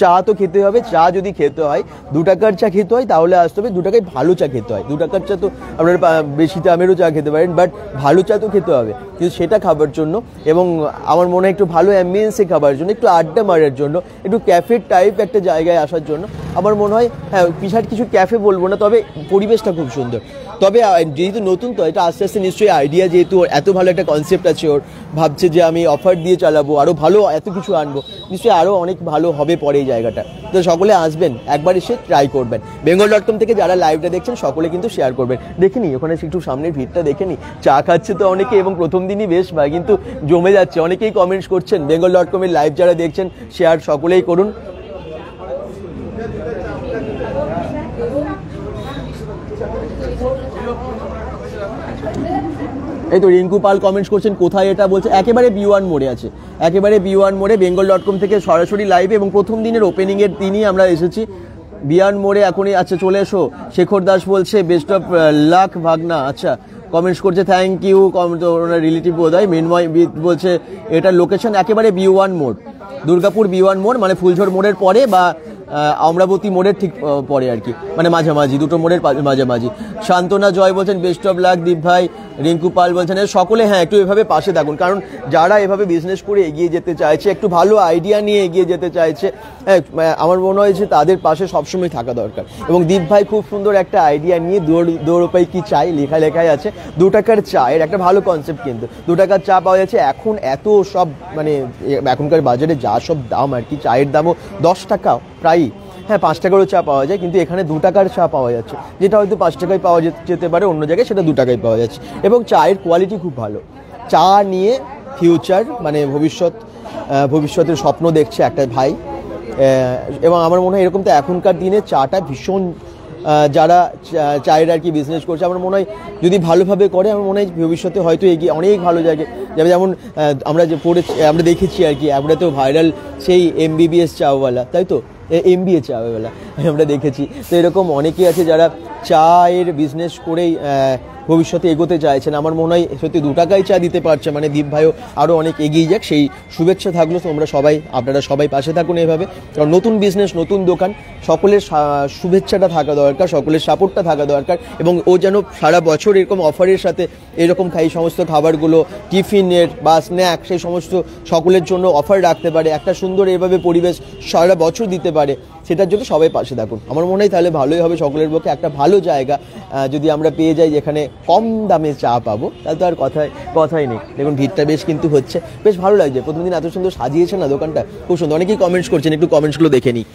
চা তো খেতে হবে। চা যদি খেতে হয় 2 টাকার চা খেতে হয়, তাহলে আসতে হবে 2 টাকায় ভালো চা খেতে হয়। 2 টাকার চা তো আপনারা বেশি দামেরও চা খেতে পারেন, বাট ভালো চা তো খেতে হবে। কিন্তু সেটা খাবার জন্য, এবং আমার মনে হয় একটু ভালো অ্যাম্বিয়েন্সে খাবার জন্য, একটু আড্ডা মারার জন্য, একটু ক্যাফে টাইপ একটা জায়গায় আসার জন্য আমার মনে হয়, হ্যাঁ বিশাল কিছু ক্যাফে বলবো না, তবে পরিবেশটা খুব সুন্দর। তবে যেহেতু নতুন, তো এটা আস্তে আস্তে নিশ্চয়ই আইডিয়া, যেহেতু এত ভালো একটা কনসেপ্ট আছে ওর, ভাবছে যে আমি অফার দিয়ে চালাবো, আরও ভালো এত কিছু আনবো, নিশ্চয়ই আরও অনেক ভালো হবে পরে এই জায়গাটা। তো সকলে আসবেন, একবার এসে ট্রাই করবেন। bengal.com থেকে যারা লাইভটা দেখছেন সকলে কিন্তু শেয়ার করবেন। দেখেনি ওখানে একটু সামনের ভিড়টা দেখেনি, চা খাচ্ছে তো অনেকে, এবং প্রথম দিনই বেশ ভাই কিন্তু জমে যাচ্ছে। অনেকেই কমেন্টস করছেন। bengal.com এর লাইভ যারা দেখছেন শেয়ার সকলেই করুন। এই তো রিঙ্কু পাল কমেন্টস করছেন কোথায় এটা, বলছে একেবারে B1 মোড়ে আছে, একেবারে B1 মোড়ে, bengal.com থেকে সরাসরি লাইভে, এবং প্রথম দিনের ওপেনিংয়ের দিনই আমরা এসেছি B1 মোড়ে এখনই। আচ্ছা চলে এসো। শেখর দাস বলছে বেস্ট অফ লাক ভাগনা। আচ্ছা কমেন্টস করছে থ্যাংক ইউ, ওনার রিলেটিভ বোধ হয়। মিনময় বলছে এটার লোকেশন একেবারে B1 মোড়, দুর্গাপুর B1 মোড়, মানে ফুলঝোর মোড়ের পরে বা অমরাবতী মোড়ের ঠিক পরে আর কি, মানে মাঝামাঝি, দুটো মোড়ের মাঝামাঝি। শান্তনা জয় বলছেন বেস্ট অফ লাক দীপ ভাই। রিঙ্কু পাল বলছেন সকলে হ্যাঁ একটু এভাবে পাশে থাকুন, কারণ যারা এভাবে বিজনেস করে এগিয়ে যেতে চাইছে, একটু ভালো আইডিয়া নিয়ে এগিয়ে যেতে চাইছে, হ্যাঁ আমার মনে হয় যে তাদের পাশে সবসময় থাকা দরকার। এবং দীপ ভাই খুব সুন্দর একটা আইডিয়া নিয়ে 2 রুপাই কি চাই লেখায় আছে, 2 টাকার চায়ের একটা ভালো কনসেপ্ট। কিন্তু 2 টাকার চা পাওয়া যাচ্ছে এখন, এত সব মানে এখনকার বাজারে যা সব দাম আর কি, চায়ের দামও 10 টাকা প্রায়, হ্যাঁ 5 টাকারও চা পাওয়া যায়, কিন্তু এখানে 2 টাকার চা পাওয়া যাচ্ছে, যেটা হয়তো 5 টাকায় পাওয়া যেতে পারে অন্য জায়গায়, সেটা 2 টাকায় পাওয়া যাচ্ছে। এবং চায়ের কোয়ালিটি খুব ভালো। চা নিয়ে ফিউচার মানে ভবিষ্যতের স্বপ্ন দেখছে একটা ভাই, এবং আমার মনে হয় এরকম তো এখনকার দিনে চাটা ভীষণ, যারা চায়ের আর কি বিজনেস করছে, আমার মনে হয় যদি ভালোভাবে করে, আমার মনে হয় ভবিষ্যতে হয়তো এগিয়ে অনেক ভালো জায়গায় যাবে। যেমন আমরা দেখেছি আর কি, আমরা তো ভাইরাল সেই MBBS চাওয়ালা, তাই তো MBA চাওয়ালা আমরা দেখেছি। তো এরকম অনেকেই আছে যারা চায়ের বিজনেস করেই ভবিষ্যতে এগোতে চাইছেন। আমার মনে হয় সত্যি 2 টাকায় চা দিতে পারছে, মানে দীপ ভাইও আরও অনেক এগিয়ে যাক, সেই শুভেচ্ছা থাকলো। আপনারা সবাই পাশে থাকুন এভাবে, কারণ নতুন বিজনেস, নতুন দোকান, সকলের শুভেচ্ছাটা থাকা দরকার, সকলের সাপোর্টটা থাকা দরকার। এবং ও যেন সারা বছর এরকম অফারের সাথে এরকম এই সমস্ত খাবারগুলো, টিফিনের বা স্ন্যাক, সেই সমস্ত সকলের জন্য অফার রাখতে পারে, একটা সুন্দর এভাবে পরিবেশ সারা বছর দিতে পারে, সেটার জন্য সবাই পাশে থাকুন। আমার মনে হয় তাহলে ভালোই হবে সকলের পক্ষে। একটা ভালো জায়গা যদি আমরা পেয়ে যাই যেখানে কম দামে চা পাবো, তাহলে তো আর কথাই নেই। দেখুন ভিড়টা বেশ কিন্তু হচ্ছে, বেশ ভালো লাগছে। প্রথম দিন এত সুন্দর সাজিয়েছে না দোকানটা, খুব সুন্দর। অনেকেই কমেন্টস করছেন, একটু কমেন্টসগুলো দেখে নিই।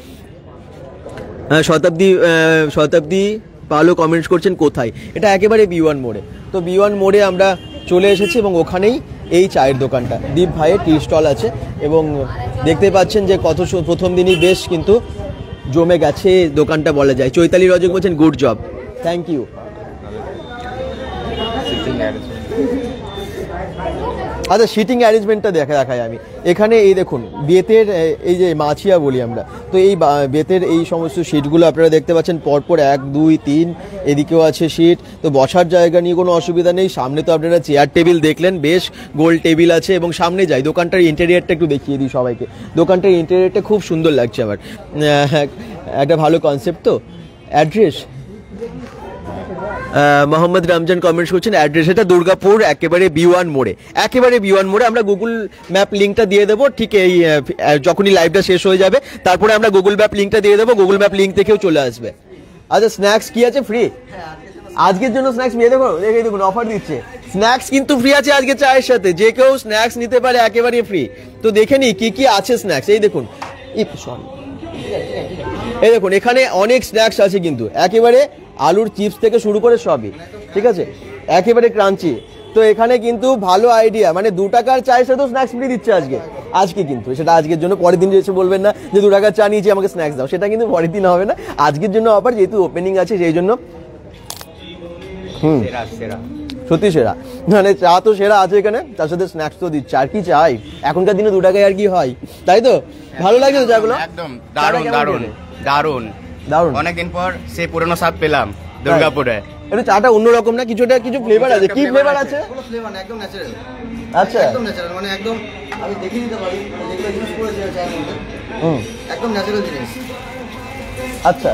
শতাব্দী পালও কমেন্টস করছেন কোথায়, এটা একেবারে B1 মোড়ে। তো B1 মোড়ে আমরা চলে এসেছি, এবং ওখানেই এই চায়ের দোকানটা, দীপ ভাইয়ের টি স্টল আছে। এবং দেখতে পাচ্ছেন যে প্রথম দিনই বেশ কিন্তু জমে গেছে দোকানটা বলা যায়। চৈতালি রজক বলছেন গুড জব, থ্যাংক ইউ। আচ্ছা সিটিং অ্যারেঞ্জমেন্টটা দেখাই আমি এখানে। এই দেখুন বেতের এই যে মাছিয়া বলি আমরা, তো এই বেতের এই সমস্ত সিটগুলো আপনারা দেখতে পাচ্ছেন পরপর 1 2 3, এদিকেও আছে সিট। তো বসার জায়গা নিয়ে কোনো অসুবিধা নেই। সামনে তো আপনারা চেয়ার টেবিল দেখলেন, বেশ গোল টেবিল আছে। এবং সামনে যাই, দোকানটার ইন্টেরিয়ারটা একটু দেখিয়ে দিই সবাইকে। দোকানটার ইন্টেরিয়ারটা খুব সুন্দর লাগছে আমার, একটা ভালো কনসেপ্ট। তো অ্যাড্রেস মোহাম্মদ রমজান কমেন্টস করছেন অ্যাড্রেস এটা দুর্গাপুর, একেবারে B1 মোড়ে, একেবারে B1 মোড়ে। আমরা গুগল ম্যাপ লিঙ্কটা দিয়ে দেবো ঠিক এই যখনই লাইভটা শেষ হয়ে যাবে, তারপরে আমরা গুগল ম্যাপ লিঙ্কটা দিয়ে দেবো, গুগল ম্যাপ লিঙ্ক থেকেও চলে আসবে। আচ্ছা স্ন্যাক্স কি আছে ফ্রি আজকের জন্য? স্ন্যাক্স দেখুন অফার দিচ্ছে, স্ন্যাক্স কিন্তু ফ্রি আছে আজকে চায়ের সাথে, যে কেউ স্ন্যাক্স নিতে পারে একেবারে ফ্রি। তো দেখে নি কি আছে স্ন্যাক্স, এই দেখুন, এই দেখুন এখানে অনেক স্ন্যাক্স আছে কিন্তু, একেবারে আলুর চিপস থেকে শুরু করে সবই, ঠিক আছে, একেবারে ক্রাঞ্চি। তো এখানে কিন্তু ভালো আইডিয়া, মানে 2 টাকার চায়ের সাথেও স্ন্যাক্স ফ্রি দিচ্ছে আজকে কিন্তু, সেটা আজকের জন্য। পরের দিন এসে বলবেন না যে 2 টাকার চা নিয়েছি আমাকে স্ন্যাক্স দাও, সেটা কিন্তু পরের দিন হবে না। আজকের জন্য অফার, যেহেতু ওপেনিং আছে সেই জন্য। সত্যি সেরা, মানে চা তো সেরা আছে এখানে, তার সাথে স্ন্যাক্স তো দিচ্ছে, আর কি চাই এখনকার দিনে 2 টাকায় আর কি হয়, তাই তো? ভালো লাগে তো চাগুলো? একদম দারুণ দারুণ দারুণ দারুণ। অনেকদিন পর সেই পুরনো স্বাদ পেলাম দুর্গাপুরে। এটা চাটা অন্যরকম না, কিছুটা কিছু ফ্লেভার আছে, কি ফ্লেভার আছে? কোনো ফ্লেভার না, একদম ন্যাচারাল। আচ্ছা, একদম ন্যাচারাল, মানে একদম আমি দেখিয়ে দিতে পারি যেগুলো ইউজ করেছে চায়ের মধ্যে, একদম ন্যাচারাল জিনিস। আচ্ছা,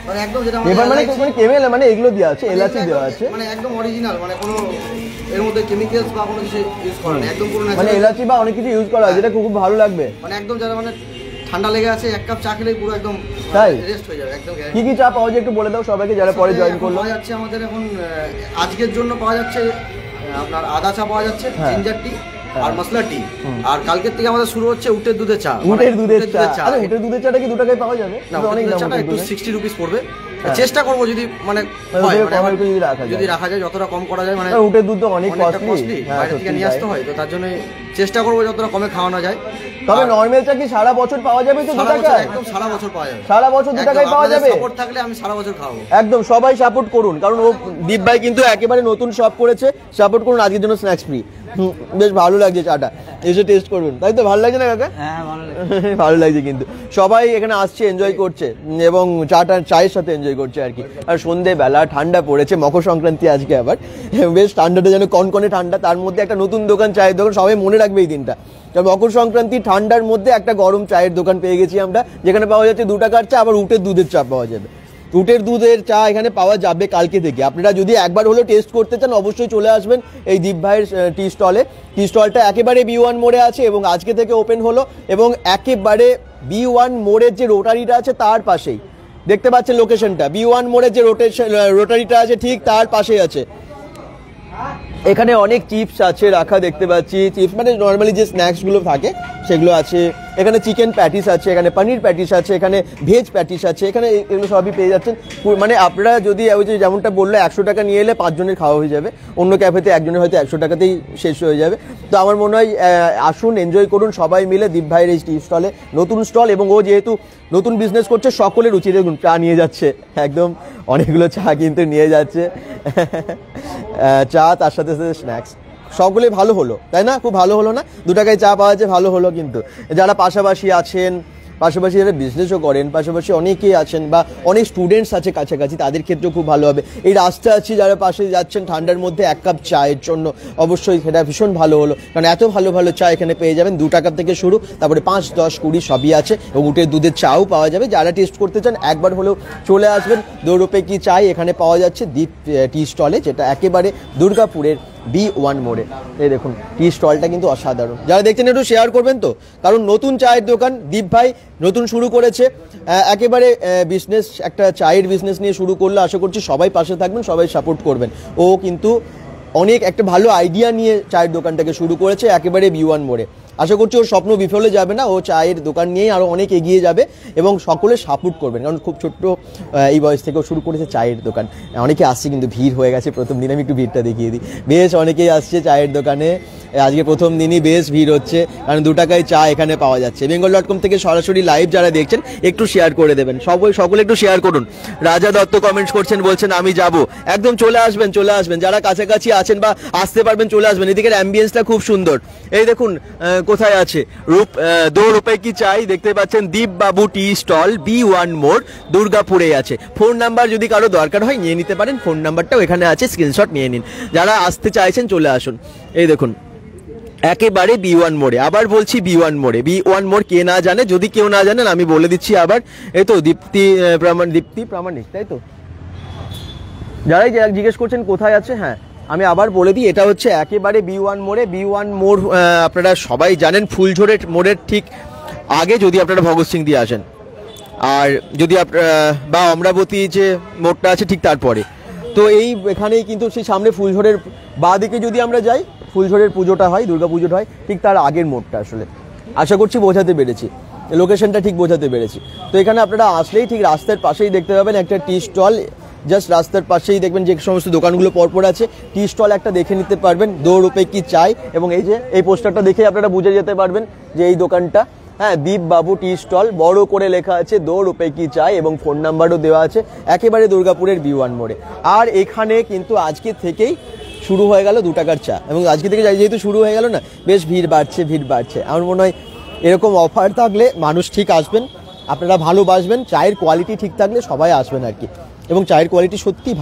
মানে একদম যেটা ফ্লেভার মানে কেমিক্যাল, মানে এগুলো দেওয়া আছে, এলাচি দেওয়া আছে, মানে একদম অরিজিনাল, মানে কোনো এর মধ্যে কেমিক্যালস বা কোনো কিছু ইউজ করা নেই, একদম পুরো মানে ন্যাচারাল। এলাচি বা অনেক কিছু ইউজ করা হয়, যেটা খুব ভালো লাগবে। মানে একদম যারা মানে ঠান্ডা লেগে আছে 1 কাপ চা খেলেই পুরো একদম তাই রেস্ট হয়ে যাবে, একদম কি কি চা পাওয়া যায় একটু বলে দাও সবাইকে যারা পরে জয়েন করলো। পাওয়া যাচ্ছে আমাদের এখন আজকের জন্য পাওয়া যাচ্ছে আপনার আদা চা পাওয়া যাচ্ছে, জিঞ্জার টি আর মশলা টি। আর কালকের থেকে আমাদের শুরু হচ্ছে উটের দুধের চা। উটের দুধের চা, আরে উটের দুধের চাটা কি 2 টাকায় পাওয়া যাবে? না, অনেক দাম, চাটা একটু 60 রুপিস পড়বে। চেষ্টা করবো যদি মানে যদি রাখা যায় যতটা কম করা যায়, মানে উটের দুধ তো অনেক কস্টলি, বাইরে থেকে নিয়ে আসতে হয়, তো তার জন্য চেষ্টা করবো যতটা কমে খাওয়ানো যায়। তবে নরমাল চা কি সারা বছর পাওয়া যাবে তো 2 টাকায়? একদম সারা বছর পাওয়া যাবে, সারা বছর 2 টাকায় পাওয়া যাবে। সাপোর্ট থাকলে আমি সারা বছর খাওয়াবো। একদম সবাই সাপোর্ট করুন, কারণ ও দীপ ভাই কিন্তু একেবারে নতুন শপ করেছে, সাপোর্ট করুন, আজকের জন্য স্ন্যাক্স ফ্রি। বেশ ভালো লাগছে চাটা, এসে টেস্ট করবেন, তাই তো? ভালো লাগছে না কাকা? হ্যাঁ ভালো লাগছে, ভালো লাগছে, কিন্তু সবাই এখানে আসছে, এনজয় করছে এবং চায়ের সাথে এনজয় করছে আর কি। আর সন্ধেবেলা ঠান্ডা পড়েছে, মকর সংক্রান্তি আজকে, আবার বেশ ঠান্ডাটা যেন কনকনে ঠান্ডা, তার মধ্যে একটা নতুন দোকান, চায়ের দোকান, সবাই মনে রাখবে এই দিনটা। মকর সংক্রান্তি ঠান্ডার মধ্যে একটা গরম চায়ের দোকান পেয়ে গেছি আমরা, যেখানে পাওয়া যাচ্ছে 2 টাকার চা, আবার উটের দুধের চা পাওয়া যাবে। উটের দুধের চা এখানে পাওয়া যাবে কালকে থেকে। আপনারা যদি একবার হলেও টেস্ট করতে চান অবশ্যই চলে আসবেন এই দীপ ভাইয়ের টি স্টলে। টি স্টলটা একেবারে B1 মোড়ে আছে এবং আজকে থেকে ওপেন হলো, এবং একেবারে B1 মোড়ের যে রোটারিটা আছে তার পাশেই দেখতে পাচ্ছেন লোকেশনটা। B1 মোড়ের যে রোটারিটা আছে ঠিক তার পাশেই আছে। এখানে অনেক চিপস আছে রাখা, দেখতে পাচ্ছি চিপস মানে নর্মালি যে স্ন্যাক্সগুলো থাকে সেগুলো আছে। এখানে চিকেন প্যাটিস আছে, এখানে পনির প্যাটিস আছে, এখানে ভেজ প্যাটিস আছে, এখানে এগুলো সবই পেয়ে যাচ্ছেন। মানে আপনারা যদি ওই যে যেমনটা বললো 100 টাকা নিয়ে এলে 5 জনের খাওয়া হয়ে যাবে, অন্য ক্যাফেতে একজনের হয়তো 100 টাকাতেই শেষ হয়ে যাবে। তো আমার মনে হয় আসুন, এনজয় করুন সবাই মিলে দীপ ভাইয়ের এই টি স্টলে, নতুন স্টল, এবং ও যেহেতু নতুন বিজনেস করছে সকলের রুচি। দেখুন চা নিয়ে যাচ্ছে, একদম অনেকগুলো চা কিন্তু নিয়ে যাচ্ছে, চা তার সাথে সাথে স্ন্যাক্স, সকলে ভালো হলো, তাই না? খুব ভালো হলো না? 2 টাকায় চা পাওয়া যাচ্ছে, ভালো হলো। কিন্তু যারা পাশাপাশি আছেন, পাশাপাশি যারা বিজনেসও করেন, পাশাপাশি অনেকেই আছেন বা অনেক স্টুডেন্টস আছে কাছাকাছি, তাদের ক্ষেত্রেও খুব ভালো হবে। এই রাস্তা আছে যারা পাশে যাচ্ছেন ঠান্ডার মধ্যে 1 কাপ চায়ের জন্য, অবশ্যই সেটা ভীষণ ভালো হলো, কারণ এত ভালো ভালো চা এখানে পেয়ে যাবেন। 2 টাকা থেকে শুরু, তারপরে 5, 10, 20 সবই আছে, এবং উটের দুধের চাও পাওয়া যাবে। যারা টেস্ট করতে চান একবার হলেও চলে আসবেন। 2 রুপে কি চাই এখানে পাওয়া যাচ্ছে দীপ টি স্টলে, যেটা একেবারে দুর্গাপুরের B1 মোড়ে। এই দেখুন টি স্টলটা কিন্তু অসাধারণ। যারা দেখছেন একটু শেয়ার করবেন তো, কারণ নতুন চায়ের দোকান দীপ ভাই নতুন শুরু করেছে, একেবারে বিজনেস, একটা চায়ের বিজনেস নিয়ে শুরু করলে আশা করছি সবাই পাশে থাকবেন, সবাই সাপোর্ট করবেন। ও কিন্তু অনেক একটা ভালো আইডিয়া নিয়ে চায়ের দোকানটাকে শুরু করেছে একেবারে B1 মোড়ে। আশা করছি ওর স্বপ্ন বিফলে যাবে না, ও চায়ের দোকান নিয়েই আরও অনেক এগিয়ে যাবে এবং সকলে সাপোর্ট করবেন, কারণ খুব ছোট্ট এই বয়স থেকেও শুরু করেছে চায়ের দোকান। অনেকে আসছে, কিন্তু ভিড় হয়ে গেছে প্রথম দিন, আমি একটু ভিড়টা দেখিয়ে দিই। বেশ অনেকেই আসছে চায়ের দোকানে, আজকে প্রথম দিনই বেশ ভিড় হচ্ছে, কারণ 2 টাকায় চা এখানে পাওয়া যাচ্ছে। bengal.com থেকে সরাসরি লাইভ যারা দেখছেন একটু শেয়ার করে দেবেন, সকলে একটু শেয়ার করুন। রাজা দত্ত কমেন্টস করছেন, বলছেন আমি যাব, একদম চলে আসবেন, চলে আসবেন, যারা কাছাকাছি আছেন বা আসতে পারবেন চলে আসবেন। এদিকের অ্যাম্বিয়েন্সটা খুব সুন্দর। এই দেখুন কোথায় আছে 2 রুপে কি চাই, দেখতে পাচ্ছেন দীপ বাবু টি স্টল, B1 মোড়, দুর্গাপুরে আছে। ফোন নাম্বার যদি কারো দরকার হয় নিয়ে নিতে পারেন, ফোন নাম্বারটাও এখানে আছে, স্ক্রিনশট নিয়ে নিন। যারা আসতে চাইছেন চলে আসুন। এই দেখুন একেবারে B1 মোড়ে, আবার বলছি B1 মোড়ে। B1 মোড় কে না জানে, যদি কেউ না জানেন আমি বলে দিচ্ছি আবার। এই তো দীপ্তি প্রামাণিক, তাই তো? যারাই জিজ্ঞেস করছেন কোথায় আছে, হ্যাঁ আমি আবার বলে দিই, এটা হচ্ছে একেবারে B1 মোড়ে। B1 মোড় আপনারা সবাই জানেন, ফুলঝোরের মোড়ের ঠিক আগে যদি আপনারা ভগৎ সিং দিয়ে আসেন, আর যদি আপনারা বা অমরাবতী যে মোড়টা আছে ঠিক তারপরে, তো এখানেই কিন্তু সেই সামনে ফুলঝোরের বাঁ দিকে যদি আমরা যাই, ফুলঝোরের পুজোটা হয়, দুর্গা পুজোটা হয় ঠিক তার আগের মোড়টা। আসলে আশা করছি বোঝাতে পেরেছি, লোকেশনটা ঠিক বোঝাতে পেরেছি। তো এখানে আপনারা আসলেই ঠিক রাস্তার পাশেই দেখতে পাবেন একটা টি স্টল, জাস্ট রাস্তার পাশেই দেখবেন যে সমস্ত দোকানগুলো পরপর আছে, টি স্টল একটা দেখে নিতে পারবেন, 2 রুপে কি চাই। এবং এই যে এই পোস্টারটা দেখে আপনারা বুঝে যেতে পারবেন যে এই দোকানটা, হ্যাঁ দীপ বাবু টি স্টল, বড় করে লেখা আছে 2 রুপে কি চাই, এবং ফোন নাম্বারও দেওয়া আছে, একেবারে দুর্গাপুরের B1 মোড়ে। আর এখানে কিন্তু আজকে থেকেই শুরু হয়ে গেল 2 টাকার চা, এবং আজকে থেকে যেহেতু শুরু হয়ে গেল না, বেশ ভিড় বাড়ছে। আমার মনে হয় এরকম অফার থাকলে মানুষ ঠিক আসবেন, আপনারা ভালোবাসবেন, চায়ের কোয়ালিটি ঠিক থাকলে সবাই আসবেন আর কি। এবং চায়ের কোয়ালিটি সত্যি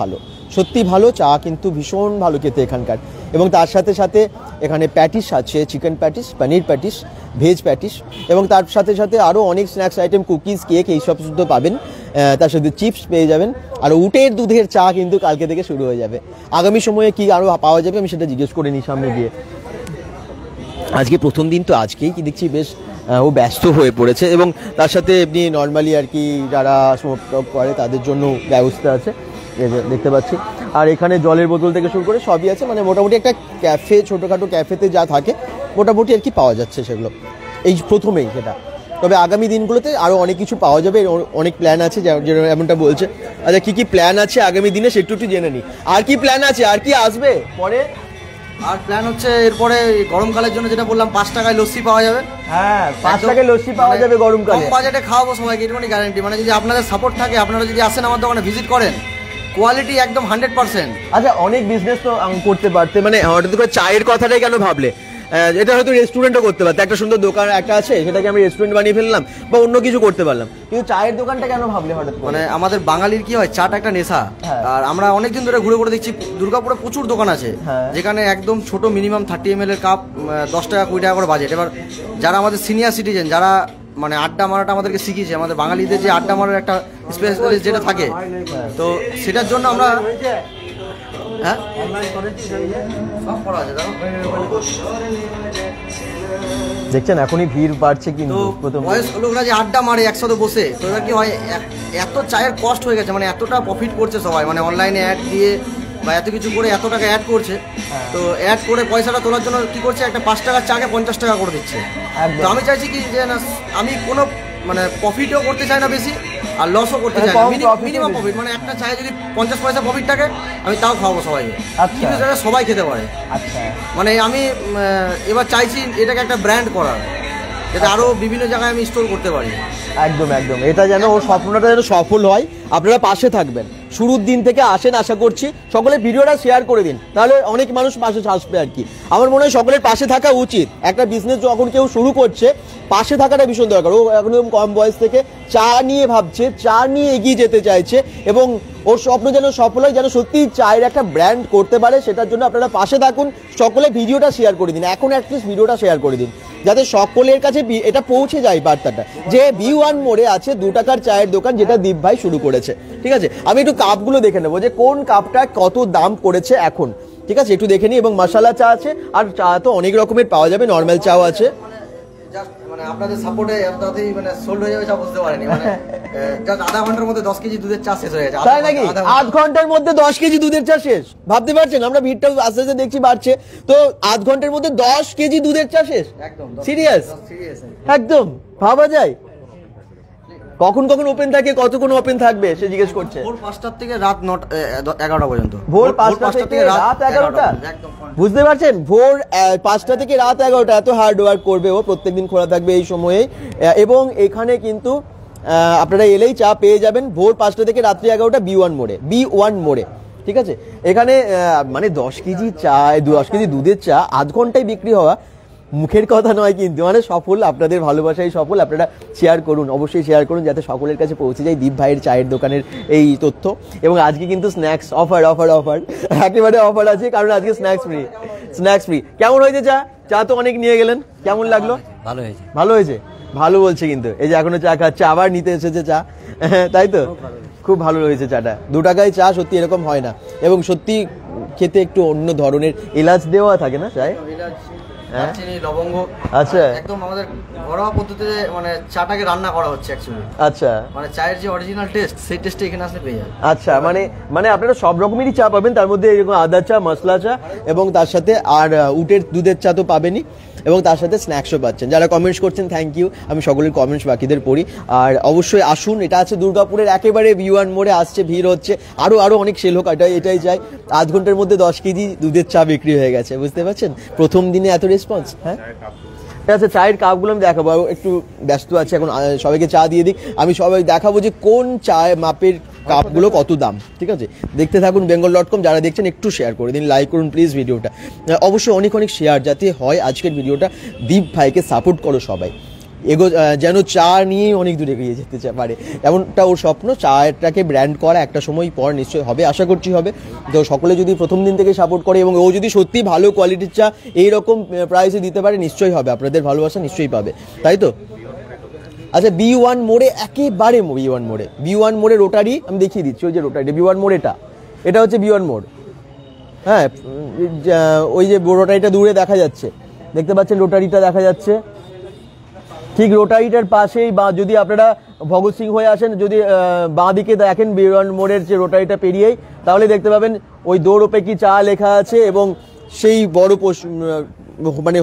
ভালো, চা কিন্তু ভীষণ ভালো খেতে এখানকার। এবং তার সাথে সাথে এখানে প্যাটিস আছে, চিকেন প্যাটিস, পনির প্যাটিস, ভেজ প্যাটিস, এবং তার সাথে সাথে আরও অনেক স্ন্যাক্স আইটেম, কুকিজ, কেক এইসব শুধু পাবেন। তার সাথে চিপস পেয়ে যাবেন। আর উটের দুধের চা কিন্তু কালকে থেকে শুরু হয়ে যাবে। আগামী সময়ে কি আরও পাওয়া যাবে আমি সেটা জিজ্ঞেস করে নিই সামনে গিয়ে। আজকে প্রথম দিন তো, আজকেই কি দেখছি বেশ ও ব্যস্ত হয়ে পড়েছে। এবং তার সাথে এমনি নর্মালি আর কি যারা স্মোক করে তাদের জন্য ব্যবস্থা আছে, দেখতে পাচ্ছি। আর এখানে জলের বোতল থেকে শুরু করে সবই আছে, মানে মোটামুটি একটা ক্যাফে, ছোটোখাটো ক্যাফেতে যা থাকে মোটামুটি আর কি পাওয়া যাচ্ছে সেগুলো এই প্রথমেই সেটা। তবে আগামী দিনগুলোতে আরও অনেক কিছু পাওয়া যাবে, অনেক প্ল্যান আছে যেমনটা বলছে। আচ্ছা কী প্ল্যান আছে আগামী দিনে সেটা একটু জেনে নিই। আর কি প্ল্যান আছে, আর কি আসবে পরে? আর প্ল্যান হচ্ছে এরপরে গরমকালের জন্য যেটা বললাম, 5 টাকায় লস্যি পাওয়া যাবে। হ্যাঁ, 5 টাকায় লস্যি পাওয়া যাবে গরমকালে। কম বাজেটে খাওয়াবো সবাইকে, এটুকুনি গ্যারান্টি। মানে যদি আপনাদের সাপোর্ট থাকে, আপনারা যদি আসেন আমার দোকানে ভিজিট করেন, কোয়ালিটি একদম 100%। আচ্ছা অনেক বিজনেস তো করতে পারতে, মানে হঠাৎ করে চায়ের কথাটাই কেন ভাবলে? এটা হয়তো রেস্টুরেন্টও করতে পারতে, একটা সুন্দর দোকান একটা আছে সেটাকে আমি রেস্টুরেন্ট বানিয়ে ফেললাম বা অন্য কিছু করতে পারলাম, কিন্তু চায়ের দোকানটা কেন ভাবলে হঠাৎ? মানে আমাদের বাঙালির কি হয়, চাটা একটা নেশা। আর আমরা অনেকদিন ধরে ঘুরে দেখছি দুর্গাপুরে প্রচুর দোকান আছে যেখানে একদম ছোট মিনিমাম 30 ml এর কাপ 10 টাকা 20 টাকা করে বাজেট। এবার যারা আমাদের সিনিয়র সিটিজেন, যারা মানে আড্ডা মারাটা আমাদেরকে শিখিয়েছে, আমাদের বাঙালিদের যে আড্ডা মারার একটা স্পেশালিস্ট যেটা থাকে, তো সেটার জন্য আমরা সব করা আছে। দেখছেন এখনই ভিড় বাড়ছে, কিন্তু বয়স্ক লোকরা যে আড্ডা মারে একসাথে বসে, তো এবার কি হয়, এত চায়ের কষ্ট হয়ে গেছে, মানে এতটা প্রফিট করছে সবাই, মানে অনলাইনে অ্যাড দিয়ে বা এত কিছু করে এত টাকা অ্যাড করছে। তো অ্যাড করে পয়সাটা তোলার জন্য কি করছে, একটা 5 টাকার চাকে 50 টাকা করে দিচ্ছে। তো আমি চাইছি কি যে না, আমি কোনো মানে প্রফিটও করতে চাই না বেশি, আর লসও করতে চাই না, মিনিমাম প্রফিট। মানে একটা চায়ে যদি 50 পয়সা প্রফিট থাকে, আমি তাও খাওয়াবো সবাইকে, কিন্তু সেটা সবাই খেতে পারে। মানে আমি এবার চাইছি এটাকে একটা ব্র্যান্ড করার, যাতে আরো বিভিন্ন জায়গায় আমি স্টোর করতে পারি। একদম এটা যেন ওর স্বপ্নটা যেন সফল হয়। আপনারা পাশে থাকবেন, শুরুর দিন থেকে আসেন, আশা করছি সকলে ভিডিওটা শেয়ার করে দিন, তাহলে অনেক মানুষ পাশে আসবে আর কি। আমার মনে হয় সকলের পাশে থাকা উচিত। একটা বিজনেস যখন কেউ শুরু করছে, পাশে থাকাটা ভীষণ দরকার। ও একদম কম বয়স থেকে চা নিয়ে ভাবছে, চা নিয়ে এগিয়ে যেতে চাইছে, এবং ওর স্বপ্ন যেন সফল হয়, যেন সত্যি চায়ের একটা ব্র্যান্ড করতে পারে। সেটার জন্য আপনারা পাশে থাকুন, সকলে ভিডিওটা শেয়ার করে দিন, এখন অ্যাটলিস্ট ভিডিওটা শেয়ার করে দিন, যাতে সকলের কাছে এটা পৌঁছে যায় বার্তাটা, যে B1 মোড়ে আছে 2 টাকার চায়ের দোকান, যেটা দীপ ভাই শুরু করেছে। ঠিক আছে, আমি একটু কাপগুলো দেখে নেবো যে কোন কাপটা কত দাম করেছে এখন। ঠিক আছে, একটু দেখে নিই। এবং মশলা চা আছে, আর চা তো অনেক রকমের পাওয়া যাবে, নর্মাল চাও আছে। মানে আপনাদের সাপোর্টে এতটাতেই মানে সোল্ড হয়ে যাবে চা, বুঝতে পারেনি। মানে জাস্ট আধা ঘন্টার মধ্যে 10 কেজি দুধের চা শেষ হয়ে গেছে। তাই নাকি? আধ ঘন্টার মধ্যে 10 কেজি দুধের চা শেষ, ভাবতে পারছেন? আমরা ভিড়টা আস্তে আস্তে দেখছি বাড়ছে, তো আধ ঘন্টার মধ্যে 10 কেজি দুধের চা শেষ। একদম সিরিয়াস, একদম ভাবা যায়। কখন ওপেন থাকে, কতক্ষণ ওপেন থাকবে সে জিজ্ঞেস করছে। ভোর 5টা থেকে রাত 11টা পর্যন্ত। ভোর 5টা থেকে রাত 11টা, বুঝতে পারছেন? ভোর 5টা থেকে রাত 11টা, এত হার্ড ওয়ার্ক করবে ও। প্রত্যেকদিন খোলা থাকবে এই সময়ে, এবং এখানে কিন্তু আপনারা এলেই চা পেয়ে যাবেন ভোর 5টা থেকে রাত্রি 11টা, B1 মোড়ে। ঠিক আছে, এখানে মানে 10 কেজি চা, 10 কেজি দুধের চা আধ ঘন্টায় বিক্রি হওয়া মুখের কথা নয়, কিন্তু মানে সফল, আপনাদের ভালোবাসাই সফল। আপনারা শেয়ার করুন, অবশ্যই শেয়ার করুন, যাতে সকলের কাছে পৌঁছে যায় দীপ ভাইয়ের চায়ের দোকানের এই তথ্য। এবং আজকে কিন্তু স্ন্যাক্স অফার একেবারে অফার আছে, কারণ আজকে স্ন্যাক্স ফ্রি। কেমন হয়েছে চা তো অনেক নিয়ে গেলেন, কেমন লাগলো? ভালো হয়েছে, ভালো বলছে। কিন্তু এই যে এখনো চা খাচ্ছে, আবার নিতে এসেছে চা, তাই তো? খুব ভালো রয়েছে চাটা। 2 টাকায় চা সত্যি এরকম হয় না, এবং সত্যি খেতে একটু অন্য ধরনের। এলাচ দেওয়া থাকে না চায়, চিনি, লবঙ্গ। আচ্ছা, একদম আমাদের ঘরোয়া পদ্ধতিতে মানে চাটাকে রান্না করা হচ্ছে অ্যাকচুয়ালি। আচ্ছা, মানে চায়ের যে অরিজিনাল টেস্ট, সেই টেস্টটা এখানে আসলে পেয়ে যাবেন। আচ্ছা, মানে আপনারা সব রকমেরই চা পাবেন, তার মধ্যে এরকম আদা চা, মশলা চা, এবং তার সাথে আর উটের দুধের চা তো পাবেনই, এবং তার সাথে স্ন্যাক্সও পাচ্ছেন। যারা কমেন্টস করছেন থ্যাংক ইউ, আমি সকলের কমেন্টস বাকিদের পড়ি। আর অবশ্যই আসুন, এটা আছে দুর্গাপুরের একেবারে B1 মোড়ে, আসছে, ভিড় হচ্ছে, আরও অনেক সেল হোক, এটাই চাই। আধ ঘন্টার মধ্যে 10 কেজি দুধের চা বিক্রি হয়ে গেছে, বুঝতে পারছেন? প্রথম দিনে এত রেসপন্স। হ্যাঁ, ঠিক আছে, চায়ের কাপগুলো আমি দেখাবো, একটু ব্যস্ত আছে এখন, সবাইকে চা দিয়ে দিই। আমি সবাই দেখাবো যে কোন চায় মাপের কাপগুলো কত দাম। ঠিক আছে, দেখতে থাকুন bengal.com। যারা দেখছেন একটু শেয়ার করে দিন, লাইক করুন প্লিজ ভিডিওটা, অবশ্যই অনেক অনেক শেয়ার যাতে হয় আজকের ভিডিওটা। দীপ ভাইকে সাপোর্ট করো সবাই, যেন চা নিয়ে অনেক দূরে এগিয়ে যেতে পারে, এমনটা ওর স্বপ্ন। চাটাকে ব্র্যান্ড করা একটা সময় পর নিশ্চয়ই হবে, আশা করছি হবে। তো সকলে যদি প্রথম দিন থেকে সাপোর্ট করে এবং ও যদি সত্যি ভালো কোয়ালিটির চা এইরকম প্রাইসে দিতে পারে, নিশ্চয়ই হবে, আপনাদের ভালোবাসা নিশ্চয়ই পাবে, তাই তো? আচ্ছা, B1 মোড়ে, একেবারে B1 মোড়ে রোটারি আমি দেখিয়ে দিচ্ছি, ওই যে রোটারি B1 মোড়, এটা হচ্ছে B1 মোড়। হ্যাঁ, ওই যে রোটারিটা দূরে দেখা যাচ্ছে, দেখতে পাচ্ছেন রোটারিটা দেখা যাচ্ছে, ঠিক রোটারিটার পাশেই, বা যদি আপনারা ভগৎ সিং হয়ে আসেন, যদি বাঁ দিকে দেখেন B1 মোড়ের যে রোটারিটা পেরিয়েই, তাহলে দেখতে পাবেন ওই 2 রুপে কি চা লেখা আছে, এবং সেই বড় মানে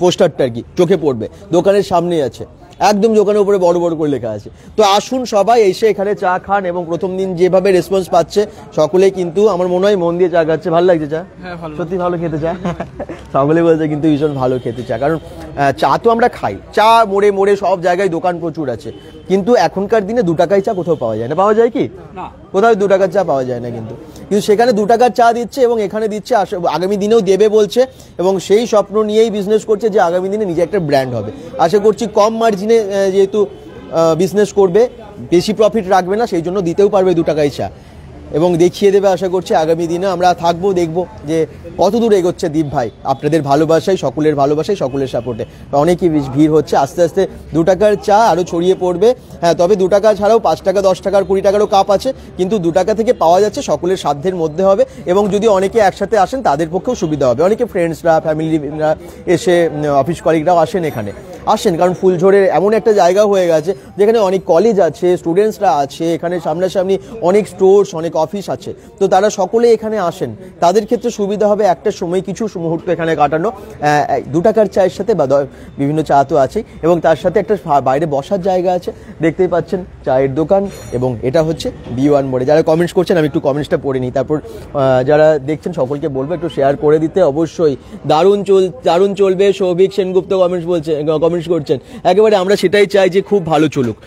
পোস্টারটা আর কি চোখে পড়বে, দোকানের সামনেই আছে, একদম দোকানের উপরে বড় বড় করে লেখা আছে। তো আসুন সবাই এসে এখানে চা খান, এবং প্রথম দিন যেভাবে রেসপন্স পাচ্ছে সকলেই কিন্তু আমার মনে হয় মন দিয়ে চা খাচ্ছে। ভালো লাগছে চা? হ্যাঁ, সত্যি ভালো খেতে চা। সকলে বলছে কিন্তু ভীষণ ভালো খেতে চা, কারণ চা তো আমরা খাই, চা মোড়ে মোড়ে সব জায়গায় দোকান প্রচুর আছে, কিন্তু এখনকার দিনে 2 টাকায় চা কোথাও পাওয়া যায় না। পাওয়া যায় কি? না, কোথাও 2 টাকার চা পাওয়া যায় না, কিন্তু সেখানে 2 টাকার চা দিচ্ছে, এবং এখানে দিচ্ছে, আগামী দিনেও দেবে বলছে, এবং সেই স্বপ্ন নিয়েই বিজনেস করছে যে আগামী দিনে নিজে একটা ব্র্যান্ড হবে। আশা করছি কম মার্জিনে যেহেতু বিজনেস করবে, বেশি প্রফিট রাখবে না, সেই জন্য দিতেও পারবে 2 টাকায় চা, এবং দেখিয়ে দেবে। আশা করছি আগামী দিনে আমরা থাকবো, দেখবো যে কত দূর এগোচ্ছে দীপ ভাই, আপনাদের ভালোবাসায়, সকলের ভালোবাসায়, সকলের সাপোর্টে অনেকই ভিড় হচ্ছে। আস্তে আস্তে 2 টাকার চা আরও ছড়িয়ে পড়বে। হ্যাঁ, তবে 2 টাকা ছাড়াও 5 টাকা, 10 টাকার, 20 টাকারও কাপ আছে, কিন্তু 2 টাকা থেকে পাওয়া যাচ্ছে, সকলের সাধ্যের মধ্যে হবে, এবং যদি অনেকে একসাথে আসেন তাদের পক্ষেও সুবিধা হবে। অনেকে ফ্রেন্ডসরা, ফ্যামিলিরা এসে, অফিস কলিগরাও আসেন, আসেন, কারণ ফুলঝোড়ের এমন একটা জায়গা হয়ে গেছে যেখানে অনেক কলেজ আছে, স্টুডেন্টসরা আছে, এখানে সামনাসামনি অনেক স্টোর্স, অনেক অফিস আছে, তো তারা সকলে এখানে আসেন, তাদের ক্ষেত্রে সুবিধা হবে একটা সময়, কিছু মুহূর্ত এখানে কাটানো 2 টাকার চায়ের সাথে, বা বিভিন্ন চা তো আছেই, এবং তার সাথে একটা বাইরে বসার জায়গা আছে, দেখতেই পাচ্ছেন চায়ের দোকান, এবং এটা হচ্ছে B1 মোড়ে। যারা কমেন্টস করছেন আমি একটু কমেন্টসটা পড়ে নিই, তারপর যারা দেখছেন সকলকে বলবো একটু শেয়ার করে দিতে অবশ্যই। দারুণ চলবে, সৌভিক সেনগুপ্ত কমেন্টস করছেন, একেবারে আমরা সেটাই চাই যে খুব ভালো চলুক।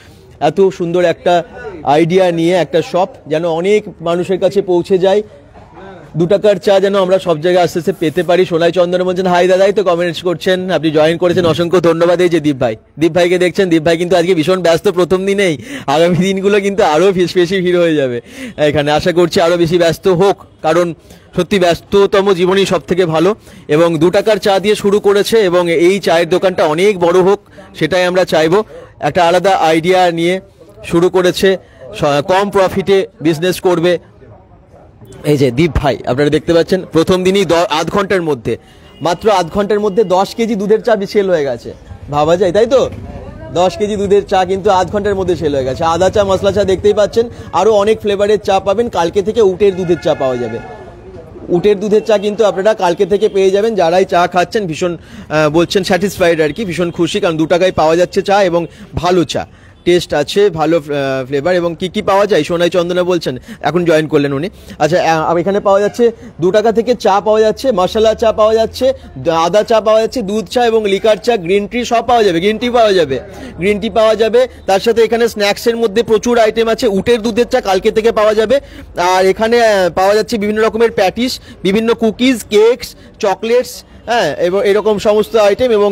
এত সুন্দর একটা আইডিয়া নিয়ে একটা শপ যেন অনেক মানুষের কাছে পৌঁছে যায়, 2 টাকার চা যেন আমরা সব জায়গায় আস্তে আস্তে পেতে পারি। সোনাই চন্দন বলছেন হাই দাদাই তো কমেন্টস করছেন, আপনি জয়েন করেছেন, অসংখ্য ধন্যবাদ। এই যে দীপ ভাইকে দেখছেন, দীপ ভাই কিন্তু আজকে ভীষণ ব্যস্ত প্রথম দিনেই, আগামী দিনগুলো কিন্তু আরও বেশি ভিড় হয়ে যাবে এখানে, আশা করছি আরও বেশি ব্যস্ত হোক, কারণ সত্যি ব্যস্ততম জীবনই সব থেকে ভালো, এবং 2 টাকার চা দিয়ে শুরু করেছে, এবং এই চায়ের দোকানটা অনেক বড় হোক সেটাই আমরা চাইবো। একটা আলাদা আইডিয়া নিয়ে শুরু করেছে, কম প্রফিটে বিজনেস করবে। এই যে দীপ ভাই আপনারা দেখতে পাচ্ছেন, প্রথম দিনই মাত্র আধ ঘন্টার মধ্যে 10 কেজি দুধের চা সেল হয়ে গেছে, ভাবা যায় তাই তো? 10 কেজি দুধের চা কিন্তু আধ ঘন্টার মধ্যে সেল হয়ে গেছে। আদা চা, মশলা চা দেখতেই পাচ্ছেন, আরও অনেক ফ্লেভারের চা পাবেন। কালকে থেকে উটের দুধের চা পাওয়া যাবে, উটের দুধের চা কিন্তু আপনারা কালকে থেকে পেয়ে যাবেন। যারাই চা খাচ্ছেন ভীষণ বলছেন স্যাটিসফাইড আর কি, ভীষণ খুশি, কারণ 2 টাকায় পাওয়া যাচ্ছে চা, এবং ভালো চা, টেস্ট আছে, ভালো ফ্লেভার। এবং কি পাওয়া যায় সোনাই চন্দনা বলছেন, এখন জয়েন করলেন উনি। আচ্ছা, এখানে পাওয়া যাচ্ছে 2 টাকা থেকে চা পাওয়া যাচ্ছে, মশলা চা পাওয়া যাচ্ছে, আদা চা পাওয়া যাচ্ছে, দুধ চা এবং লিকার চা, গ্রিন টি সব পাওয়া যাবে, গ্রিন টি পাওয়া যাবে। তার সাথে এখানে স্ন্যাক্সের মধ্যে প্রচুর আইটেম আছে। উটের দুধের চা কালকে থেকে পাওয়া যাবে। আর এখানে পাওয়া যাচ্ছে বিভিন্ন রকমের প্যাটিস, বিভিন্ন কুকিজ, কেকস, চকলেটস, হ্যাঁ, এবং এরকম সমস্ত আইটেম, এবং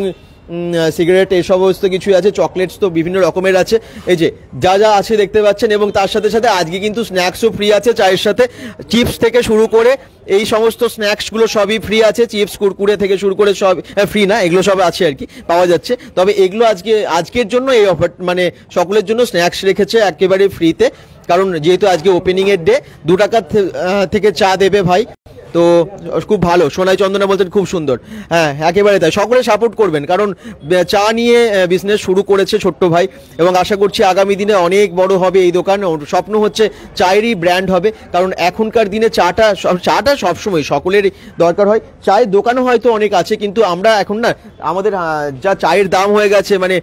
সিগারেট, এই সমস্ত কিছু আছে, চকলেটস তো বিভিন্ন রকমের আছে। এই যে যা আছে দেখতে পাচ্ছেন, এবং তার সাথে সাথে আজকে কিন্তু স্ন্যাক্সও ফ্রি আছে চায়ের সাথে, চিপস থেকে শুরু করে এই সমস্ত স্ন্যাক্সগুলো সবই ফ্রি আছে, চিপস, কুরকুরে থেকে শুরু করে সব ফ্রি না, এগুলো সব আছে আর কি, পাওয়া যাচ্ছে। তবে এগুলো আজকের জন্য এই অফার, মানে সকলের জন্য স্ন্যাক্স রেখেছে একেবারে ফ্রিতে, কারণ যেহেতু আজকে ওপেনিংয়ের ডে। 2 টাকা থেকে চা দেবে ভাই, তো খুব ভালো। সোনাই চন্দনা বলছেন খুব সুন্দর, হ্যাঁ একেবারে তাই, সকলে সাপোর্ট করবেন, কারণ চা নিয়ে বিজনেস শুরু করেছে ছোট্ট ভাই, এবং আশা করছি আগামী দিনে অনেক বড় হবে এই দোকান। স্বপ্ন হচ্ছে চায়েরই ব্র্যান্ড হবে, কারণ এখনকার দিনে চাটা সবসময় সকলের দরকার হয়। চায়ের দোকানও হয়তো অনেক আছে, কিন্তু আমরা এখন না, আমাদের যা চায়ের দাম হয়ে গেছে, মানে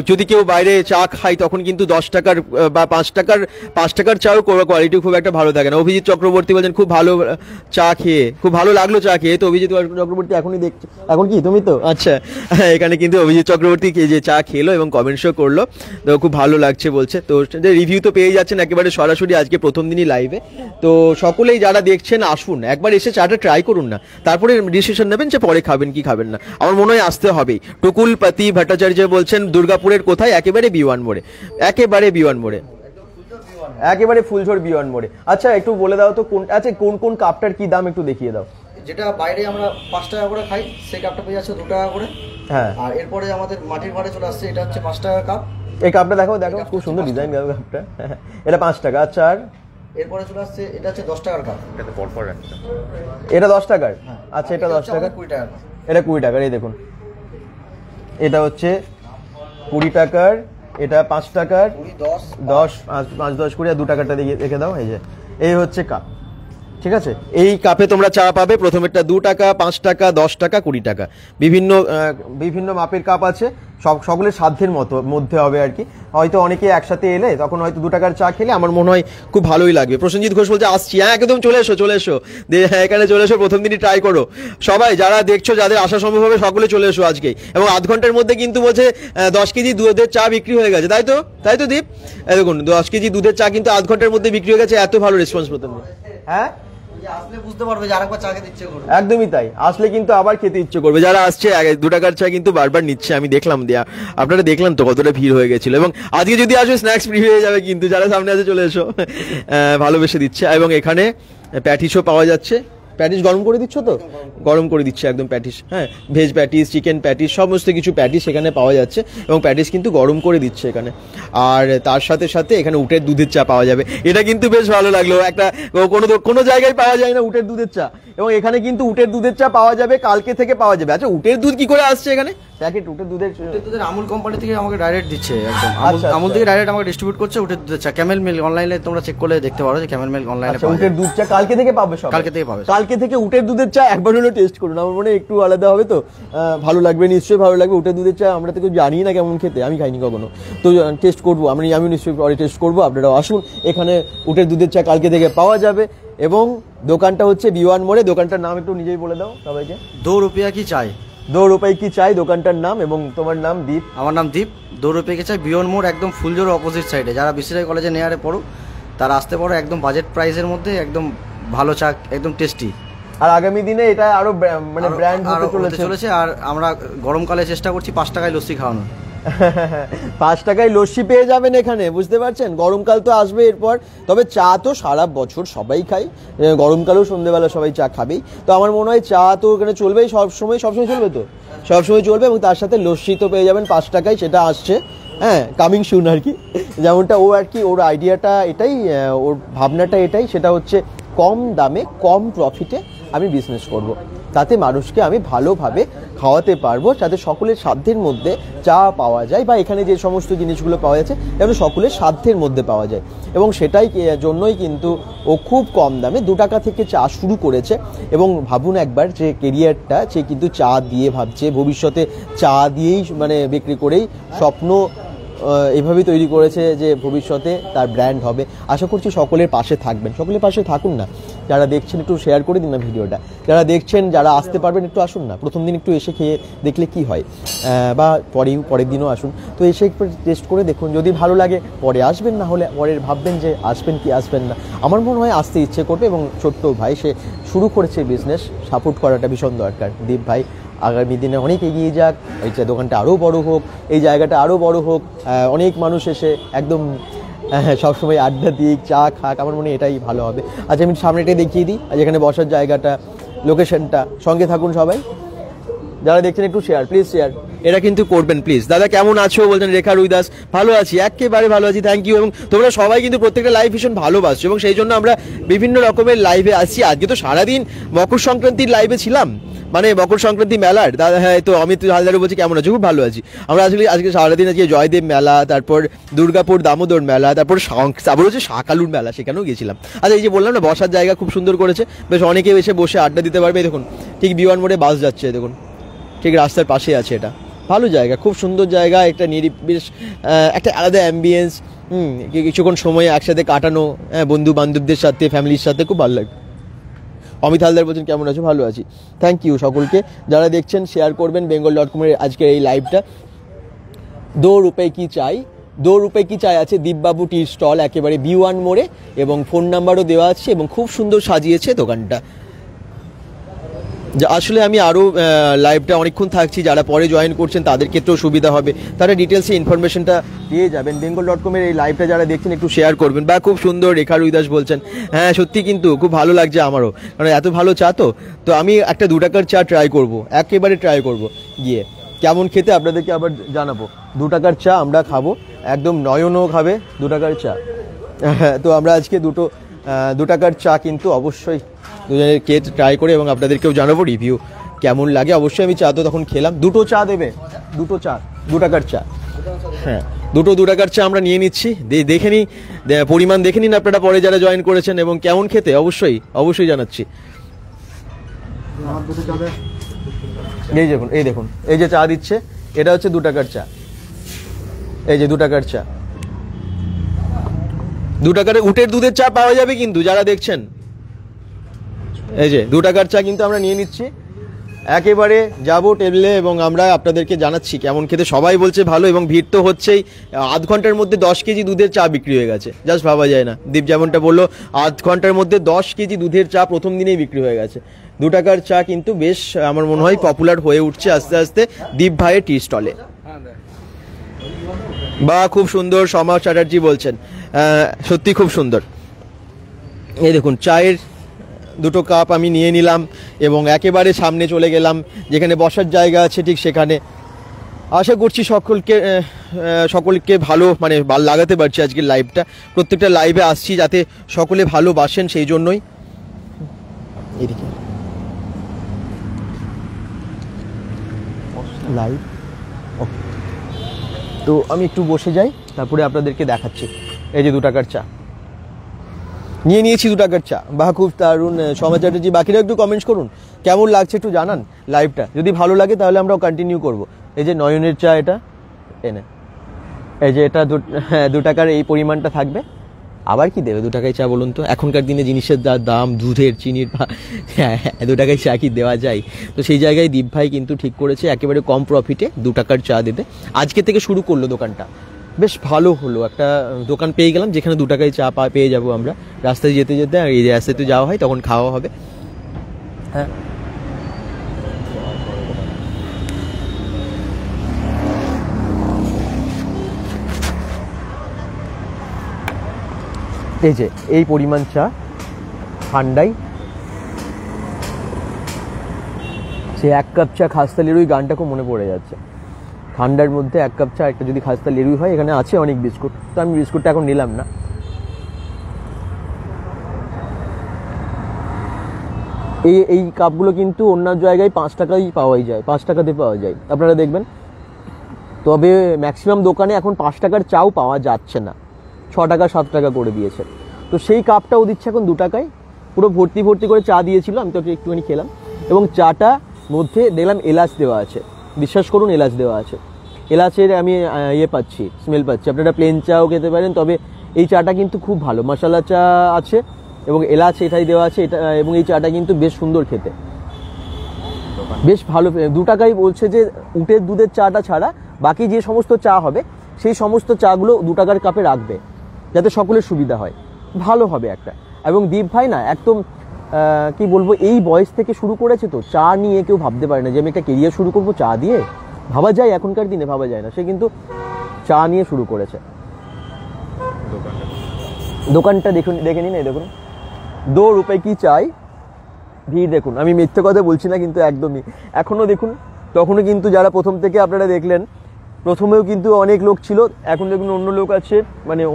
যদি কেউ বাইরে চা খায় তখন কিন্তু 10 টাকার বা 5 টাকার চাও কোয়ালিটি খুব একটা ভালো থাকে না। অভিজিৎ চক্রবর্তী বলছেন খুব ভালো চা খেয়ে খুব ভালো লাগলো চা খেয়ে। তো অভিজিৎ চক্রবর্তী এখনই দেখছো, এখন কি তুমি তো আচ্ছা এখানে কিন্তু অভিজিৎ চক্রবর্তী যে চা খেলো এবং কমেন্টসও করলো, তো খুব ভালো লাগছে বলছে। তো রিভিউ তো পেয়ে যাচ্ছেন একেবারে সরাসরি আজকে প্রথম দিনই লাইভে। তো সকলেই যারা দেখছেন আসুন একবার এসে চাটা ট্রাই করুন না, তারপরে ডিসিশন নেবেন যে পরে খাবেন কি খাবেন না। আমার মনে হয় আসতে হবেই। টুকুলপতি ভট্টাচার্য বলছেন দুর্গাপুরের কোথায়? একেবারে B1 মোড়ে, একেবারে B1 মোড়ে, একেবারে ফুলঝোর B1 মোড়ে। আচ্ছা একটু বলে দাও তো কোন, আচ্ছা কোন কোন কাপটার কি দাম একটু দেখিয়ে দাও। যেটা বাইরে আমরা 5 টাকা করে খাই সেই কাপটা পেয়ে যাচ্ছে 2 টাকা করে। হ্যাঁ, আর এরপরে আমাদের মাটির ঘরে চলে আসছে, এটা হচ্ছে 5 টাকার কাপ। এই কাপটা দেখো, দেখো খুব সুন্দর ডিজাইন কাপটা, এটা 5 টাকা। আচ্ছা আর এরপরে চলে আসছে এটা হচ্ছে 10 টাকার কাপ। এটাতে পরপর একটা এটা 10 টাকার। আচ্ছা এটা 10 টাকা, 20 টাকা। এটা 20 টাকার। এই দেখুন এটা হচ্ছে 20 টাকার, এটা 5 টাকার, 10 10 5 10 20 আর 2 টাকাটা দিয়ে রেখে দাও। এই যে এই হচ্ছে কাপ, ঠিক আছে। এই কাপে তোমরা চা পাবে, প্রথমেরটা 2 টাকা, 5 টাকা, 10 টাকা, 20 টাকা, বিভিন্ন মাপের কাপ আছে, সকলের সাধ্যের মধ্যে হবে আর কি। হয়তো অনেকে একসাথে এলে তখন হয়তো 2 টাকার চা খেলে আমার মনে হয় খুব ভালোই লাগবে। প্রসেনজিৎ ঘোষ বলছে আসছি, হ্যাঁ একদম চলে এসো হ্যাঁ এখানে চলে এসো, প্রথম দিনই ট্রাই করো। সবাই যারা দেখছো যাদের আসা সম্ভব হবে সকলে চলে এসো আজকেই। এবং আধ ঘন্টার মধ্যে কিন্তু বলছে 10 কেজি দুধের চা বিক্রি হয়ে গেছে, তাই তো দীপ? দেখুন 10 কেজি দুধের চা কিন্তু আধ ঘন্টার মধ্যে বিক্রি হয়ে গেছে, এত ভালো রেসপন্স প্রথম। হ্যাঁ আসলে বুঝতে পারবে যে আরেকবার চা খেতে ইচ্ছে করবে। একদমই তাই, আসলে কিন্তু আবার খেতে ইচ্ছে করবে। যারা আসছে 2 টাকার চা কিন্তু বারবার নিচ্ছে, আমি দেখলাম দেয়া, আপনারা দেখলাম তো কতটা ভিড় হয়ে গেছিল। এবং আজকে যদি আসবে স্ন্যাক্স ফ্রি হয়ে যাবে কিন্তু, যারা সামনে আছে চলে এসো, ভালোবেসে দিচ্ছে। এবং এখানে প্যাটিসও পাওয়া যাচ্ছে। প্যাটিস গরম করে দিচ্ছ তো? গরম করে দিচ্ছে একদম প্যাটিস, হ্যাঁ ভেজ প্যাটিস, চিকেন প্যাটিস, সমস্ত কিছু প্যাটিস এখানে পাওয়া যাচ্ছে এবং প্যাটিস কিন্তু গরম করে দিচ্ছে এখানে। আর তার সাথে সাথে এখানে উটের দুধের চা পাওয়া যাবে, এটা কিন্তু বেশ ভালো লাগলো। একটা কোনো জায়গায় পাওয়া যায় না উটের দুধের চা, এবং এখানে কিন্তু উটের দুধের চা পাওয়া যাবে, কালকে থেকে পাওয়া যাবে। আচ্ছা উটের দুধ কি করে আসছে এখানে? প্যাকেট উটের দুধের আমুল কোম্পানি থেকে আমাকে ডাইরেক্ট দিচ্ছে, একদম আচ্ছা, আমুল থেকে ডাইরেক্ট আমাকে ডিস্ট্রিবিউট করছে উটের দুধের চা। ক্যামেল মিল্ক অনলাইনে তোমরা চেক করলে দেখতে পারো যে ক্যামেল মিল্ক অনলাইনে পাওয়া যায়। উটের দুধ চা কালকে থেকে পাবে, সব কালকে থেকে পাবে। কালকে থেকে উটের দুধের চা একবার হলো টেস্ট করুন, আমার মনে হয় একটু আলাদা হবে, তো ভালো লাগবে, নিশ্চয়ই ভালো লাগবে। উটের দুধের চা আমরা তো কেউ জানি না কেমন খেতে, আমি খাইনি কখনো, তো টেস্ট করবো আমি নিশ্চয়ই পরে টেস্ট করবো। আপনারা আসুন, এখানে উটের দুধের চা কালকে থেকে পাওয়া যাবে। এবং দোকানটা হচ্ছে B1 মোড়ে। দোকানটার নাম একটু নিজেই বলে দাও সবাইকে। 2 রুপিয়া কি চাই, 2 রুপাই কি চাই দোকানটার নাম। এবং তোমার নাম? দীপ। আমার নাম দীপ। 2 রুপিয়া কি চাই B1 মোড়, একদম ফুলজোর অপোজিট সাইডে। যারা বিসিআই কলেজে নেয়ারে পড়ো তারা আসতে পারো, একদম বাজেট প্রাইসের মধ্যে একদম ভালো চা, একদম টেস্টি। আর আগামী দিনে এটা আরো মানে ব্র্যান্ড হতে চলেছে। আর আমরা গরমকালে চেষ্টা করছি 5 টাকায় লস্যি খাওয়ানো। 5 টাকায় লস্যি পেয়ে যাবেন এখানে, বুঝতে পারছেন? গরমকাল তো আসবে এরপর, তবে চা তো সারা বছর সবাই খাই, গরমকালেও সন্ধ্যেবেলা সবাই চা খাবেই। তো আমার মনে হয় চা তো এখানে চলবেই, সবসময় চলবে, তো সবসময় চলবে। এবং তার সাথে লস্যি তো পেয়ে যাবেন 5 টাকায়, সেটা আসছে, হ্যাঁ কামিং সুন আর কি। যেমনটা ও আর কি, ওর আইডিয়াটা এটাই, ওর ভাবনাটা এটাই, সেটা হচ্ছে কম দামে কম প্রফিটে আমি বিজনেস করব, তাতে মানুষকে আমি ভালোভাবে খাওয়াতে পারবো, যাতে সকলের সাধ্যের মধ্যে চা পাওয়া যায়, বা এখানে যে সমস্ত জিনিসগুলো পাওয়া যাচ্ছে যেন সকলের সাধ্যের মধ্যে পাওয়া যায়। এবং সেটাই জন্যই কিন্তু ও খুব কম দামে 2 টাকা থেকে চা শুরু করেছে। এবং ভাবুন একবার যে কেরিয়ারটা, সে কিন্তু চা দিয়ে ভাবছে, ভবিষ্যতে চা দিয়েই মানে বিক্রি করেই স্বপ্ন এভাবেই তৈরি করেছে যে ভবিষ্যতে তার ব্র্যান্ড হবে। আশা করছি সকলের পাশে থাকবেন, সকলের পাশে থাকুন না। যারা দেখছেন একটু শেয়ার করে দিন না ভিডিওটা, যারা দেখছেন, যারা আসতে পারবেন একটু আসুন না, প্রথম দিন একটু এসে খেয়ে দেখলে কি হয়, বা পরের দিনও আসুন, তো এসে একটু টেস্ট করে দেখুন, যদি ভালো লাগে পরে আসবেন, না হলে পরে ভাববেন যে আসবেন কি আসবেন না। আমার মনে হয় আসতে ইচ্ছে করবে। এবং ছোট্ট ভাই সে শুরু করেছে বিজনেস, সাপোর্ট করাটা ভীষণ দরকার। দীপ ভাই আগামী দিনে অনেক এগিয়ে যাক, এই দোকানটা আরও বড় হোক, এই জায়গাটা আরও বড় হোক, অনেক মানুষ এসে একদম সবসময় আড্ডা দিক, চা খাক, আমার মনে হয় এটাই ভালো হবে। আচ্ছা আমি সামনেটাই দেখিয়ে দিই, আজ এখানে বসার জায়গাটা, লোকেশনটা, সঙ্গে থাকুন সবাই, যারা দেখছেন একটু শেয়ার, প্লিজ শেয়ার এটা কিন্তু করবেন প্লিজ। দাদা কেমন আছো বলছেন রেখা রুইদাস, ভালো আছি, একেবারে ভালো আছি, থ্যাংক ইউ। এবং তোমরা সবাই কিন্তু প্রত্যেকটা লাইভ ভীষণ ভালোবাসছো, এবং সেই জন্য আমরা বিভিন্ন রকমের লাইভে আসছি। আজকে তো সারাদিন মকর সংক্রান্তির লাইভে ছিলাম, মানে মকর সংক্রান্তি মেলার দাদা। হ্যাঁ তো অমিত হালদারও বলছি কেমন আছো, খুব ভালো আছি। আমরা আজকে সারাদিন আজকে জয়দেব মেলা, তারপর দুর্গাপুর দামোদর মেলা, তারপর তারপর হচ্ছে শাকালুর মেলা, সেখানেও গেছিলাম। আচ্ছা এই যে বললাম না বসার জায়গা খুব সুন্দর করেছে, বেশ অনেকে এসে বসে আড্ডা দিতে পারবে। দেখুন ঠিক B1 মোড়ে বাস যাচ্ছে, দেখুন ঠিক রাস্তার পাশে আছে, এটা ভালো জায়গা, খুব সুন্দর জায়গা, একটা বেশ একটা আলাদা অ্যাম্বিয়েন্স, কিছুক্ষণ সময় একসাথে কাটানো, বন্ধু বান্ধবদের সাথে, ফ্যামিলির সাথে খুব ভালো লাগে। অমিত হালদার বলছেন কেমন আছো, ভালো আছি। থ্যাংক ইউ সকলকে, যারা দেখছেন শেয়ার করবেন bengal.com-এর আজকের এই লাইভটা। 2 রুপে কি চাই, 2 রুপে কি চাই আছে দীপবাবু টি স্টল একেবারে B1 মোড়ে, এবং ফোন নাম্বারও দেওয়া আছে এবং খুব সুন্দর সাজিয়েছে দোকানটা। আসলে আমি আরও লাইভটা অনেকক্ষণ থাকছি, যারা পরে জয়েন করছেন তাদের ক্ষেত্রেও সুবিধা হবে, তারা ডিটেলসে ইনফরমেশনটা পেয়ে যাবেন। bengal.com-এর এই লাইভটা যারা দেখছেন একটু শেয়ার করবেন। বা খুব সুন্দর, রেখা রুইদাস বলছেন হ্যাঁ সত্যি কিন্তু খুব ভালো লাগছে আমারও, কারণ এত ভালো চা তো আমি একটা 2 টাকার চা ট্রাই করব, একেবারে ট্রাই করব গিয়ে কেমন খেতে আপনাদেরকে আবার জানাবো। 2 টাকার চা আমরা খাবো, একদম নয়নও খাবে 2 টাকার চা। তো আমরা আজকে 2 টাকার চা কিন্তু অবশ্যই দুজনের খেয়ে ট্রাই করে এবং আপনাদেরকেও জানাবো রিভিউ কেমন লাগে। অবশ্যই আমি চা তো তখন খেলাম। 2টো চা দেবে, 2টো চা 2 টাকার চা, হ্যাঁ 2 টাকার চা আমরা নিয়ে নিচ্ছি। দেখে নিই পরিমাণ, দেখে নিন আপনারা পরে যারা জয়েন করেছেন, এবং কেমন খেতে অবশ্যই জানাচ্ছি। এই দেখুন এই যে চা দিচ্ছে, এটা হচ্ছে 2 টাকার চা। এই যে 2 টাকার চা, 2 টাকার উটের দুধের চা পাওয়া যাবে কিন্তু যারা দেখছেন। এই যে 2 টাকার চা কিন্তু আমরা নিয়ে নিচ্ছি, একেবারে যাবো টেবিলে এবং আমরা আপনাদেরকে জানাচ্ছি কেমন খেতে। সবাই বলছে ভালো, এবং ভিড় তো হচ্ছেই। আধ ঘন্টার মধ্যে 10 কেজি দুধের চা বিক্রি হয়ে গেছে, জাস্ট ভাবা যায় না। দীপ যেমনটা বললো, আধ ঘন্টার মধ্যে 10 কেজি দুধের চা প্রথম দিনেই বিক্রি হয়ে গেছে। 2 টাকার চা কিন্তু বেশ আমার মনে হয় পপুলার হয়ে উঠছে আস্তে আস্তে দীপ ভাইয়ের টি স্টলে। বা খুব সুন্দর, সমাজ চ্যাটার্জি বলছেন সত্যি খুব সুন্দর। এই দেখুন চায়ের 2টো কাপ আমি নিয়ে নিলাম এবং একেবারে সামনে চলে গেলাম, যেখানে বসার জায়গা আছে ঠিক সেখানে। আশা করছি সকলকে ভালো লাগাতে পারছি আজকের লাইভটা। প্রত্যেকটা লাইভে আসছি যাতে সকলে ভালোবাসেন, সেই জন্যই। এদিকে লাইভ, তো আমি একটু বসে যাই, তারপরে আপনাদেরকে দেখাচ্ছি। এই যে 2 টাকার চা নিয়ে নিয়েছি, 2 টাকার চা। বা খুব দারুণ সমাজ চ্যাটার্জি। বাকিরা একটু কমেন্টস করুন কেমন লাগছে, একটু জানান লাইভটা। যদি ভালো লাগে তাহলে আমরাও কন্টিনিউ করব। এই যে নয়নের চা, এটা এনে এই যে এটা 2 টাকার এই পরিমাণটা থাকবে। আবার কি দেবে 2 টাকায় চা বলুন তো? এখনকার দিনে জিনিসের যা দাম, দুধের, চিনির, 2 টাকায় চা কি দেওয়া যায়? তো সেই জায়গায় দীপ ভাই কিন্তু ঠিক করেছে একেবারে কম প্রফিটে 2 টাকার চা দেবে। আজকে থেকে শুরু করলো দোকানটা, বেশ ভালো হলো। একটা দোকান পেয়ে গেলাম যেখানে 2 টাকায় চা পেয়ে যাবো আমরা। রাস্তায় যেতে যেতে, আর এই রাস্তাতে যাওয়া হয় তখন খাওয়া হবে। হ্যাঁ এই যে এই পরিমাণ চা ঠান্ডাই, সে 1 কাপ চা খাস্তা লেরুই গানটা খুব মনে পড়ে যাচ্ছে। ঠান্ডার মধ্যে 1 কাপ চা, একটা যদি খাস্তা লেরুই হয়। এখানে আছে অনেক বিস্কুট, তো আমি বিস্কুটটা এখন নিলাম না। এই কাপগুলো কিন্তু অন্য জায়গায় 5 টাকায় পাওয়াই যায়, 5 টাকাতে পাওয়া যায়, আপনারা দেখবেন। তবে ম্যাক্সিমাম দোকানে এখন 5 টাকার চাও পাওয়া যাচ্ছে না, 6 টাকা 7 টাকা করে দিয়েছে। তো সেই কাপটাও দিচ্ছে এখন 2 টাকায়, পুরো ভর্তি করে চা দিয়েছিল। আমি তো একটুখানি খেলাম, এবং চাটা মধ্যে দেখলাম এলাচ দেওয়া আছে। বিশ্বাস করুন এলাচ দেওয়া আছে, এলাচের আমি পাচ্ছি, স্মেল পাচ্ছি। আপনারা প্লেন চাও খেতে পারেন, তবে এই চাটা কিন্তু খুব ভালো। মশলা চা আছে এবং এলাচ এটাই দেওয়া আছে এটা, এবং এই চাটা কিন্তু বেশ সুন্দর খেতে, বেশ ভালো। 2 টাকায় বলছে যে উটের দুধের চাটা ছাড়া বাকি যে সমস্ত চা হবে সেই সমস্ত চাগুলো 2 টাকার কাপে রাখবে, যাতে সকলের সুবিধা হয়, ভালো হবে একটা। এবং দীপ ভাই না একদম কি বলবো, এই বয়স থেকে শুরু করেছে, তো চা নিয়ে কেউ ভাবতে পারে না যে আমি একটা কেরিয়ার শুরু করবো চা দিয়ে। ভাবা যায়, এখনকার দিনে ভাবা যায় না। সে কিন্তু চা নিয়ে শুরু করেছে। দোকানটা দেখে নিন, এই দেখুন 2 রুপে কি চাই, ভিড় দেখুন। আমি মিথ্যে কথা বলছি না কিন্তু, একদমই। এখনও দেখুন, তখনও কিন্তু যারা প্রথম থেকে আপনারা দেখলেন, প্রথমেও কিন্তু অনেক লোক ছিল, এখন দেখুন অন্য লোক আছে,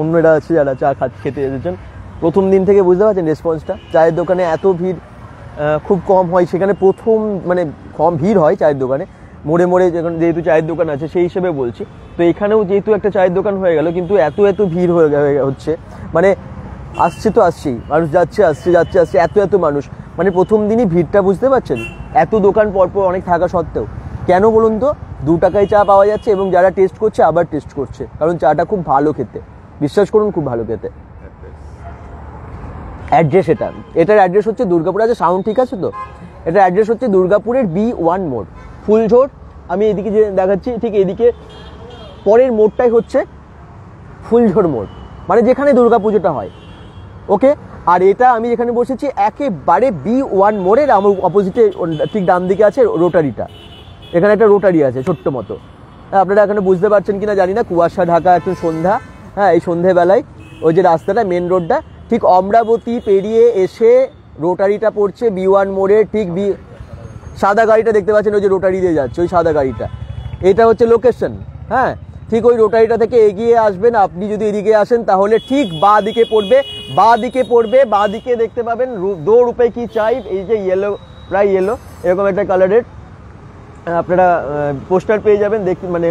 অন্যরা আছে যারা চা খেতে এসেছেন। প্রথম দিন থেকে বুঝতে পারছেন রেসপন্সটা। চায়ের দোকানে এত ভিড় খুব কম হয়, সেখানে প্রথম কম ভিড় হয় চায়ের দোকানে। মোড়ে যেহেতু চায়ের দোকান আছে সেই হিসেবে বলছি। তো এখানেও যেহেতু একটা চায়ের দোকান হয়ে গেল, কিন্তু এত ভিড় হচ্ছে, আসছে তো আসছেই, মানুষ যাচ্ছে এত মানুষ। প্রথম দিনই ভিড়টা বুঝতে পারছেন, এত দোকান পরপর অনেক থাকা সত্ত্বেও। কেন বলুন তো? 2 টাকায় চা পাওয়া যাচ্ছে, এবং যারা টেস্ট করছে আবার টেস্ট করছে, কারণ চাটা খুব ভালো খেতে। বিশ্বাস করুন খুব ভালো খেতে। অ্যাড্রেস এটার অ্যাড্রেস হচ্ছে দুর্গাপুর। আছে সাউন্ড ঠিক আছে তো? এটার অ্যাড্রেস হচ্ছে দুর্গাপুরের B1 মোড়, ফুলঝোর। আমি এদিকে যে দেখাচ্ছি ঠিক এদিকে পরের মোড়টাই হচ্ছে ফুলঝোর মোড়, মানে যেখানে দুর্গাপুজোটা হয়। ওকে, আর এটা আমি যেখানে বসেছি একেবারে B1 মোড়ের আমার অপোজিটে ঠিক ডান দিকে আছে রোটারিটা। এখানে একটা রোটারি আছে ছোট্ট মতো। আপনারা এখানে বুঝতে পারছেন কিনা জানি না, কুয়াশা ঢাকা একটু সন্ধ্যা। হ্যাঁ, এই সন্ধ্যেবেলায় ওই যে রাস্তাটা মেন রোডটা ঠিক অমরাবতী পেরিয়ে এসে রোটারিটা পড়ছে B1 মোড়ে। ঠিক সাদা গাড়িটা দেখতে পাচ্ছেন, ওই যে রোটারি দিয়ে যাচ্ছে ওই সাদা গাড়িটা, এটা হচ্ছে লোকেশন। হ্যাঁ, ঠিক ওই রোটারিটা থেকে এগিয়ে আসবেন। আপনি যদি এদিকে আসেন তাহলে ঠিক বাঁ দিকে পড়বে, বাঁ দিকে দেখতে পাবেন 2 রুপে কি চাই, এই যে ইয়েলো, প্রায় ইয়েলো এরকম একটা কালারের আপনারা পোস্টার পেয়ে যাবেন, মানে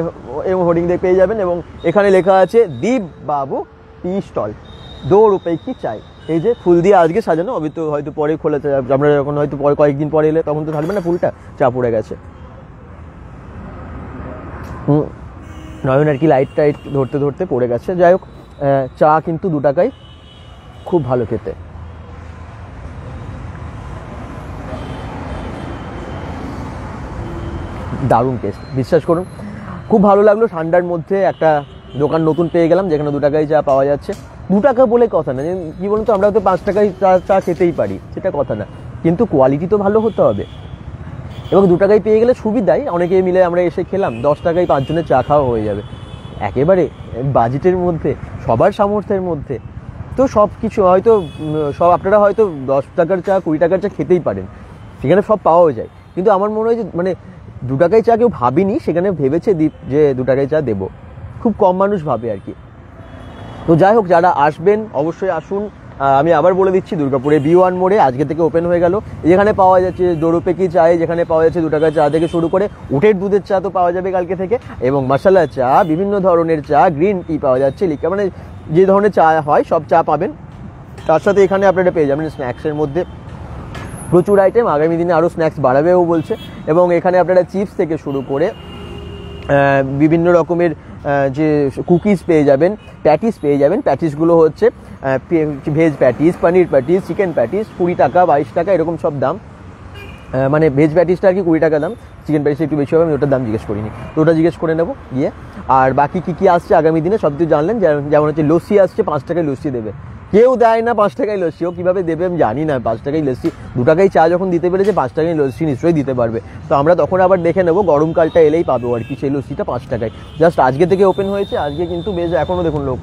এবং হোর্ডিং দিয়ে পেয়ে যাবেন। এবং এখানে লেখা আছে দীপ বাবু টি স্টল, 2 রুপে কি চাই। এই যে ফুল দিয়ে আজকে সাজানো, আমি তো হয়তো পরে খোলা, আমরা যখন হয়তো পরে কয়েকদিন পরে এলে তখন তো থাকবে না ফুলটা, চা পড়ে গেছে। নয়ন আর কি লাইট টাইট ধরতে ধরতে পড়ে গেছে। যাই হোক, চা কিন্তু 2 টাকায়, খুব ভালো খেতে। দারুণ টেস্ট, বিশ্বাস করুন খুব ভালো লাগলো। ঠান্ডার মধ্যে একটা দোকান নতুন পেয়ে গেলাম যেখানে 2 টাকায় চা পাওয়া যাচ্ছে। 2 টাকা বলে কথা না, কি বলুন তো, আমরা তো 5 টাকায় চা খেতেই পারি, সেটা কথা না, কিন্তু কোয়ালিটি তো ভালো হতে হবে। এবং 2 টাকায় পেয়ে গেলে সুবিধাই, অনেকে মিলে আমরা এসে খেলাম, 10 টাকায় 5 জনের চা খাওয়া হয়ে যাবে একেবারে বাজেটের মধ্যে, সবার সামর্থ্যের মধ্যে। তো সব কিছু হয়তো সব আপনারা হয়তো 10 টাকার চা 20 টাকার চা খেতেই পারেন, সেখানে সব পাওয়াও যায়। কিন্তু আমার মনে হয় যে মানে 2 টাকায় চা কেউ ভাবিনি, সেখানে ভেবেছে যে 2 টাকায় চা দেবো, খুব কম মানুষ ভাবে আর কি। তো যাই হোক, যারা আসবেন অবশ্যই আসুন। আমি আবার বলে দিচ্ছি, দুর্গাপুরে B1 মোড়ে আজকে থেকে ওপেন হয়ে গেল। যেখানে পাওয়া যাচ্ছে 2 রুপে কি চায়, যেখানে পাওয়া যাচ্ছে 2 টাকার চা থেকে শুরু করে উটের দুধের চা তো পাওয়া যাবে কালকে থেকে, এবং মশলা চা, বিভিন্ন ধরনের চা, গ্রিন টি পাওয়া যাচ্ছে, মানে যে ধরনের চা হয় সব চা পাবেন। তার সাথে এখানে আপনারা পেয়ে যাবেন স্ন্যাক্সের মধ্যে প্রচুর আইটেম, আগামী দিনে আরও স্ন্যাক্স বাড়াবেও বলছে। এবং এখানে আপনারা চিপস থেকে শুরু করে বিভিন্ন রকমের যে কুকিজ পেয়ে যাবেন, প্যাটিস পেয়ে যাবেন। প্যাটিসগুলো হচ্ছে ভেজ প্যাটিস, পনির প্যাটিস, চিকেন প্যাটিস 20 টাকা 22 টাকা এরকম সব দাম। মানে ভেজ প্যাটিসটা আর কি 20 টাকা দাম, চিকেন প্যাটিস একটু বেশি হবে, আমি ওটার দাম জিজ্ঞেস করিনি, তো ওটা জিজ্ঞেস করে নেবো গিয়ে। আর বাকি কী আসছে আগামী দিনে সব কিছু জানলেন। যেমন হচ্ছে লস্যি আসছে, 5 টাকায় লস্যি দেবে। কেউ দেয় না 5 টাকায় লস্যি, ও কীভাবে দেবে আমি জানি না। 5 টাকায় লস্যি, 2 টাকায় চা যখন দিতে পেরেছে 5 টাকায় লস্যি নিশ্চয়ই দিতে পারবে। তো আমরা তখন আবার দেখে নেবো, গরমকালটা এলেই পাবো আর কি সেই লস্যিটা 5 টাকায়। জাস্ট আজকে থেকে ওপেন হয়েছে, আজকে কিন্তু বেশ এখনও দেখুন লোক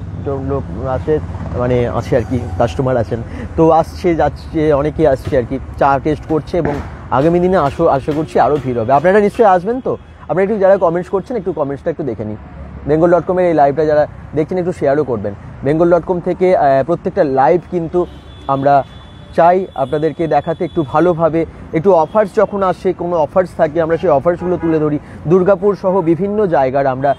আছে, মানে আছে আর কি, কাস্টমার আছেন, তো আসছে যাচ্ছে, অনেকেই আসছে আর কি, চা টেস্ট করছে। এবং আগামী দিনে আশা করছি আরও ভিড় হবে। আপনারা নিশ্চয়ই আসবেন। তো আপনারা একটু যারা কমেন্টস করছেন, একটু কমেন্টসটা একটু দেখে নিন। bengal.com-এর এই লাইভটা যারা দেখছেন একটু শেয়ারও করবেন। bengal.com থেকে প্রত্যেকটা লাইভ কিন্তু আমরা চাই আপনাদেরকে দেখাতে একটু ভালোভাবে, একটু অফার্স যখন আসে, কোনো অফার্স থাকে আমরা সেই অফার্সগুলো তুলে ধরি। দুর্গাপুর সহ বিভিন্ন জায়গার আমরা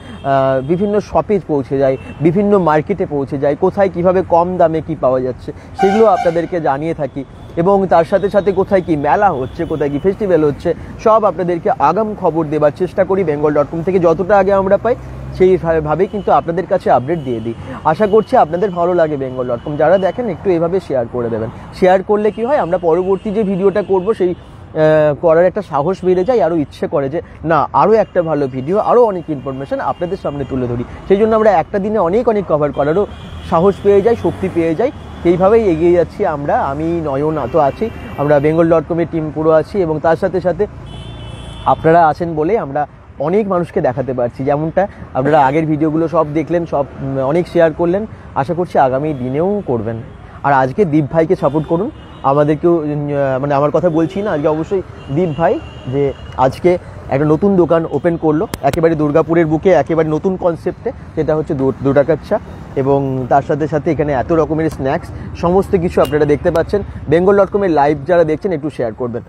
বিভিন্ন শপে পৌঁছে যাই, বিভিন্ন মার্কেটে পৌঁছে যাই, কোথায় কিভাবে কম দামে কি পাওয়া যাচ্ছে সেগুলো আপনাদেরকে জানিয়ে থাকি। এবং তার সাথে সাথে কোথায় কি মেলা হচ্ছে, কোথায় কি ফেস্টিভ্যাল হচ্ছে, সব আপনাদেরকে আগাম খবর দেওয়ার চেষ্টা করি। bengal.com থেকে যতটা আগে আমরা পাই সেইভাবেই কিন্তু আপনাদের কাছে আপডেট দিয়ে দিই। আশা করছি আপনাদের ভালো লাগে bengal.com। যারা দেখেন একটু এভাবে শেয়ার করে দেবেন। শেয়ার করলে কি হয়, আমরা পরবর্তী যে ভিডিওটা করব সেই করার একটা সাহস বেড়ে যায়, আরও ইচ্ছে করে যে না আরও একটা ভালো ভিডিও, আরও অনেক ইনফরমেশন আপনাদের সামনে তুলে ধরি। সেই জন্য আমরা একটা দিনে অনেক কভার করারও সাহস পেয়ে যাই, শক্তি পেয়ে যাই। এইভাবেই এগিয়ে যাচ্ছি আমরা। আমি নয়ন তো আছি, আমরা bengal.com-এর টিম পুরো আছি, এবং তার সাথে সাথে আপনারা আছেন বলে আমরা অনেক মানুষকে দেখাতে পারছি। যেমনটা আপনারা আগের ভিডিওগুলো সব দেখলেন, সব অনেক শেয়ার করলেন, আশা করছি আগামী দিনেও করবেন। আর আজকে দীপ ভাইকে সাপোর্ট করুন, আমাদেরকেও, মানে আমার কথা বলছি না, আজকে অবশ্যই দীপ ভাই যে আজকে একটা নতুন দোকান ওপেন করলো একেবারে দুর্গাপুরের বুকে, একেবারে নতুন কনসেপ্টে, সেটা হচ্ছে 2 টাকার চা। এবং তার সাথে সাথে এখানে এত রকমের স্ন্যাক্স, সমস্ত কিছু আপনারা দেখতে পাচ্ছেন। bengal.com-এর লাইভ যারা দেখছেন একটু শেয়ার করবেন।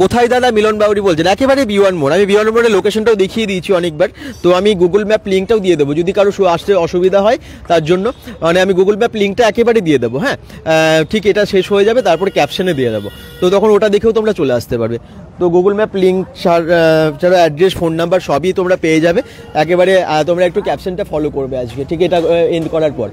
কোথায় দাদা মিলন বাউরি বলছেন? একেবারে B1 মোড়। আমি B1 মোড়ের লোকেশনটাও দেখিয়ে দিয়েছি অনেকবার, তো আমি গুগল ম্যাপ লিঙ্কটাও দিয়ে দেবো যদি কারো আসতে অসুবিধা হয় তার জন্য, মানে আমি গুগল ম্যাপ লিঙ্কটা একেবারে দিয়ে দেবো। হ্যাঁ, ঠিক এটা শেষ হয়ে যাবে তারপরে ক্যাপশনে দিয়ে দেবো, তো তখন ওটা দেখেও তোমরা চলে আসতে পারবে। তো গুগল ম্যাপ লিঙ্ক ছাড়া অ্যাড্রেস, ফোন নাম্বার সবই তোমরা পেয়ে যাবে একেবারে। তোমরা একটু ক্যাপশনটা ফলো করবে আজকে, ঠিক এটা এন্ড করার পর।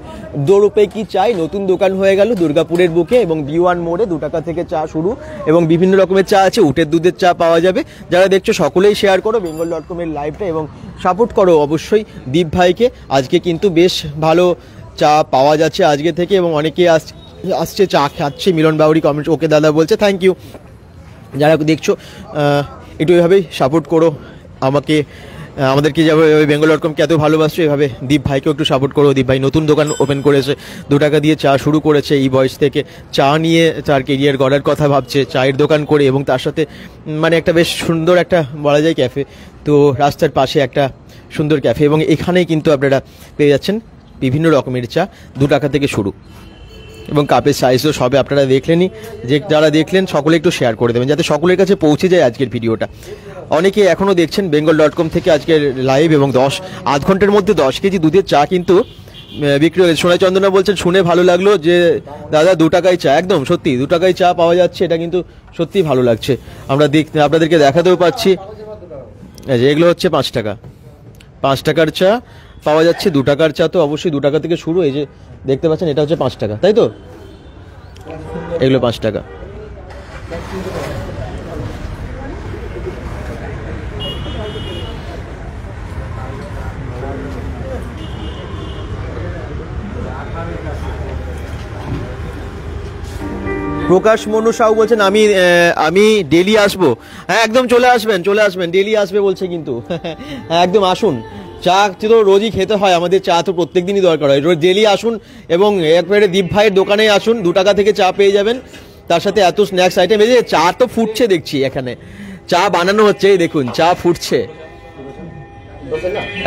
2 রুপে কি চাই নতুন দোকান হয়ে গেল দুর্গাপুরের বুকে, এবং B1 মোড়ে 2 টাকা থেকে চা শুরু, এবং বিভিন্ন রকমের চা আছে, উটের দুধের চা পাওয়া যাবে। যারা দেখছো সকলেই শেয়ার করো bengal.com এর লাইভটা এবং সাপোর্ট করো অবশ্যই দীপ ভাইকে। আজকে কিন্তু বেশ ভালো চা পাওয়া যাচ্ছে আজকে থেকে, এবং অনেকে আসছে চা খাচ্ছে। মিলন বাউরি কমেন্ট ওকে দাদা বলছে, থ্যাংক ইউ। যারা দেখছো একটু এভাবেই সাপোর্ট করো আমাকে, আমাদেরকে যেভাবে bengal.com-কে এত ভালোবাসছো, এভাবে দীপ ভাইকেও একটু সাপোর্ট করো। দীপ ভাই নতুন দোকান ওপেন করেছে, 2 টাকা দিয়ে চা শুরু করেছে, এই বয়স থেকে চা নিয়ে তার কেরিয়ার গড়ার কথা ভাবছে, চায়ের দোকান করে, এবং তার সাথে মানে একটা বেশ সুন্দর একটা বলা যায় ক্যাফে। তো রাস্তার পাশে একটা সুন্দর ক্যাফে, এবং এখানেই কিন্তু আপনারা পেয়ে যাচ্ছেন বিভিন্ন রকমের চা 2 টাকা থেকে শুরু, এবং কাপের সাইজও সবে আপনারা দেখলেনই। যে যারা দেখলেন সকলে একটু শেয়ার করে দেবেন যাতে সকলের কাছে পৌঁছে যায় আজকের ভিডিওটা। অনেকে এখনও দেখছেন bengal.com থেকে আজকের লাইভ, এবং আধ ঘন্টার মধ্যে 10 কেজি দুধের চা কিন্তু বিক্রি হয়েছে। সোনাই চন্দনা বলছেন শুনে ভালো লাগলো যে দাদা 2 টাকায় চা, একদম সত্যি 2 টাকায় চা পাওয়া যাচ্ছে, এটা কিন্তু সত্যি ভালো লাগছে। আমরা আপনাদেরকে দেখাতেও পাচ্ছি যে এগুলো হচ্ছে 5 টাকা, 5 টাকার চা পাওয়া যাচ্ছে। 2 টাকার চা তো অবশ্যই 2 টাকা থেকে শুরু। এই যে দেখতে পাচ্ছেন এটা হচ্ছে 5 টাকা, তাই তো? এগুলো 5 টাকা। প্রকাশ মনু সাউ বলছেন আমি ডেলি আসবো। হ্যাঁ, একদম চলে আসবেন ডেলি আসবে বলছে কিন্তু। হ্যাঁ, একদম আসুন। চা তো রোজই খেতে হয় আমাদের, চা তো প্রত্যেক দিনই দরকার হয়, রোজ ডেলি আসুন, এবং একবারে দীপ ভাইয়ের দোকানে আসুন, 2 টাকা থেকে চা পেয়ে যাবেন, তার সাথে এত স্ন্যাক্স আইটেম। এই যে চা তো ফুটছে দেখছি, এখানে চা বানানো হচ্ছে, এই দেখুন চা ফুটছে,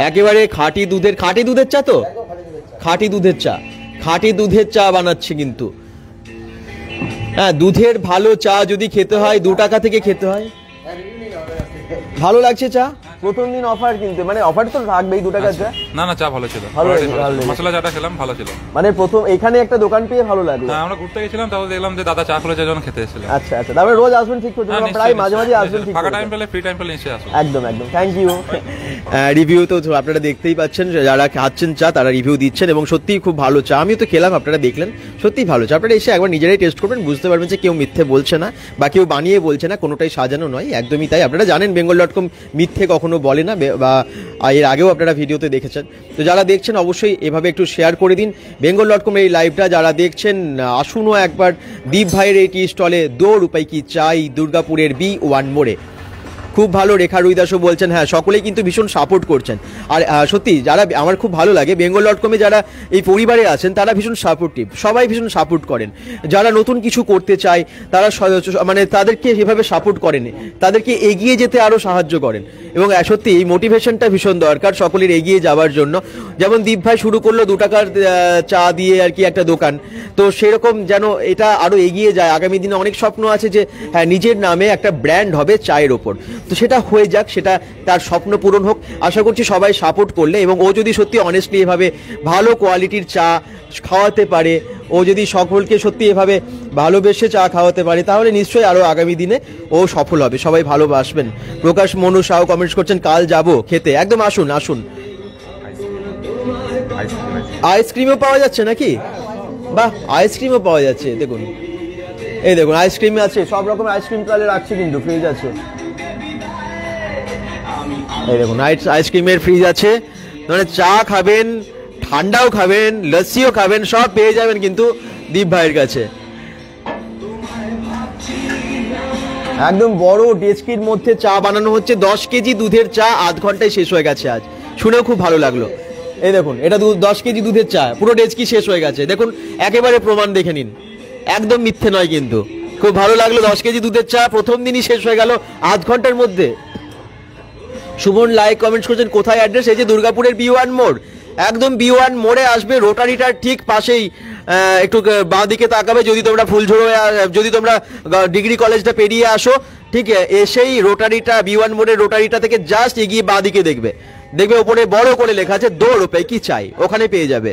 একেবারে খাঁটি দুধের চা, তো খাঁটি দুধের চা বানাচ্ছে কিন্তু। হ্যাঁ, দুধের ভালো চা যদি খেতে হয় 2 টাকা থেকে খেতে হয়। ভালো লাগছে চা? প্রথম দিন অফার, কিন্তু মানে অফার তো থাকবেই 2 টাকার চা। না চা ভালো ছিল, মশলা চাটা খেলাম, ভালো ছিল। মানে প্রথম এখানে একটা দোকান পেয়ে ভালো লাগলো। হ্যাঁ, আমরা ঘুরতে গেছিলাম, তারপর দেখলাম যে দাদা চা খুলেছে, যখন খেতে এসেছিলাম। আচ্ছা, তারপরে রোজ আসবেন ঠিক করতে, প্রায় মাঝে মাঝে আসবেন ঠিক, ফাঁকা টাইম পেলে, ফ্রি টাইম পেলে এসে আসুন। একদম থ্যাংক ইউ। রিভিউ তো আপনারা দেখতেই পাচ্ছেন, যারা খাচ্ছেন চা তারা রিভিউ দিচ্ছেন, এবং সত্যিই খুব ভালো চা। আমিও তো খেলাম, আপনারা দেখলেন সত্যিই ভালো চা। আপনারা এসে একবার নিজেরাই টেস্ট করবেন, বুঝতে পারবেন যে কেউ মিথ্যে বলছে না বা কেউ বানিয়ে বলছে না, কোনোটাই সাজানো নয়, একদমই তাই। আপনারা জানেন bengal.com মিথ্যে কখনো বলে না, বা এর আগেও আপনারা ভিডিওতে দেখেছেন। তো যারা দেখছেন অবশ্যই এভাবে একটু শেয়ার করে দিন bengal.com এই লাইভটা। যারা দেখছেন আসুনও একবার দীপ ভাইয়ের এই টি স্টলে 2 রুপাই কি চাই দুর্গাপুরের B1 মোড়ে। খুব ভালো। রেখা রুইদাসও বলছেন হ্যাঁ, সকলেই কিন্তু ভীষণ সাপোর্ট করছেন। আর সত্যি যারা আমার খুব ভালো লাগে bengal.com-এ যারা এই পরিবারে আছেন তারা ভীষণ সাপোর্টিভ, সবাই ভীষণ সাপোর্ট করেন। যারা নতুন কিছু করতে চায় তারা মানে তাদেরকে সেভাবে সাপোর্ট করেন, তাদেরকে এগিয়ে যেতে আরও সাহায্য করেন, এবং সত্যি এই মোটিভেশনটা ভীষণ দরকার সকলের এগিয়ে যাওয়ার জন্য। যেমন দীপ ভাই শুরু করলো 2 টাকার চা দিয়ে আর কি একটা দোকান, তো সেরকম যেন এটা আরও এগিয়ে যায়। আগামী দিনে অনেক স্বপ্ন আছে যে হ্যাঁ নিজের নামে একটা ব্র্যান্ড হবে চায়ের ওপর, তো সেটা হয়ে যাক, সেটা তার স্বপ্ন পূরণ হোক। আশা করছি সবাই সাপোর্ট করলে, এবং ও যদি সত্যি অনেস্টলি এভাবে ভালো কোয়ালিটির চা খাওয়াতে পারে, ও যদি সকলকে সত্যি এভাবে ভালোবেসে চা খাওয়াতে পারে, তাহলে নিশ্চয়ই আরও আগামী দিনে ও সফল হবে, সবাই ভালোবাসবেন। প্রকাশ মনু সাউ কমেন্টস করছেন কাল যাব খেতে, একদম আসুন। আইসক্রিমও পাওয়া যাচ্ছে নাকি? বাহ, আইসক্রিমও পাওয়া যাচ্ছে, দেখুন এই দেখুন আইসক্রিম আছে, সব রকম আইসক্রিম তাহলে রাখছি, কিন্তু ফ্রিজ আছে, এই দেখুন আইসক্রিমের ফ্রিজ আছে। মানে চা খাবেন, ঠান্ডাও খাবেন, লস্যিও খাবেন, সব পেয়ে যাবেন কিন্তু দীপ ভাইয়ের কাছে। একদম বড় ডেস্কির মধ্যে চা বানানো হচ্ছে, 10 কেজি দুধের চা আধ ঘন্টায় শেষ হয়ে গেছে আজ, শুনেও খুব ভালো লাগলো। এই দেখুন এটা 10 কেজি দুধের চা, পুরো ডেস্কি শেষ হয়ে গেছে, দেখুন একেবারে প্রমাণ দেখে নিন, একদম মিথ্যে নয় কিন্তু। খুব ভালো লাগলো, 10 কেজি দুধের চা প্রথম দিনই শেষ হয়ে গেল আধ ঘন্টার মধ্যে। সুমন লাইক কমেন্টস করছেন কোথায় অ্যাড্রেস? এই যে দুর্গাপুরের B1 মোড়, একদম B1 মোড়ে আসবে, রোটারিটার ঠিক পাশেই, একটু বাঁ দিকে তাকাবে, যদি তোমরা ফুলঝোড়ো যদি তোমরা ডিগ্রি কলেজটা পেরিয়ে আসো ঠিক এসেই রোটারিটা B1 মোড়ের রোটারিটা থেকে জাস্ট এগিয়ে বাঁদিকে দেখবে ওপরে বড় করে লেখা আছে 2 রুপে কি চাই, ওখানে পেয়ে যাবে।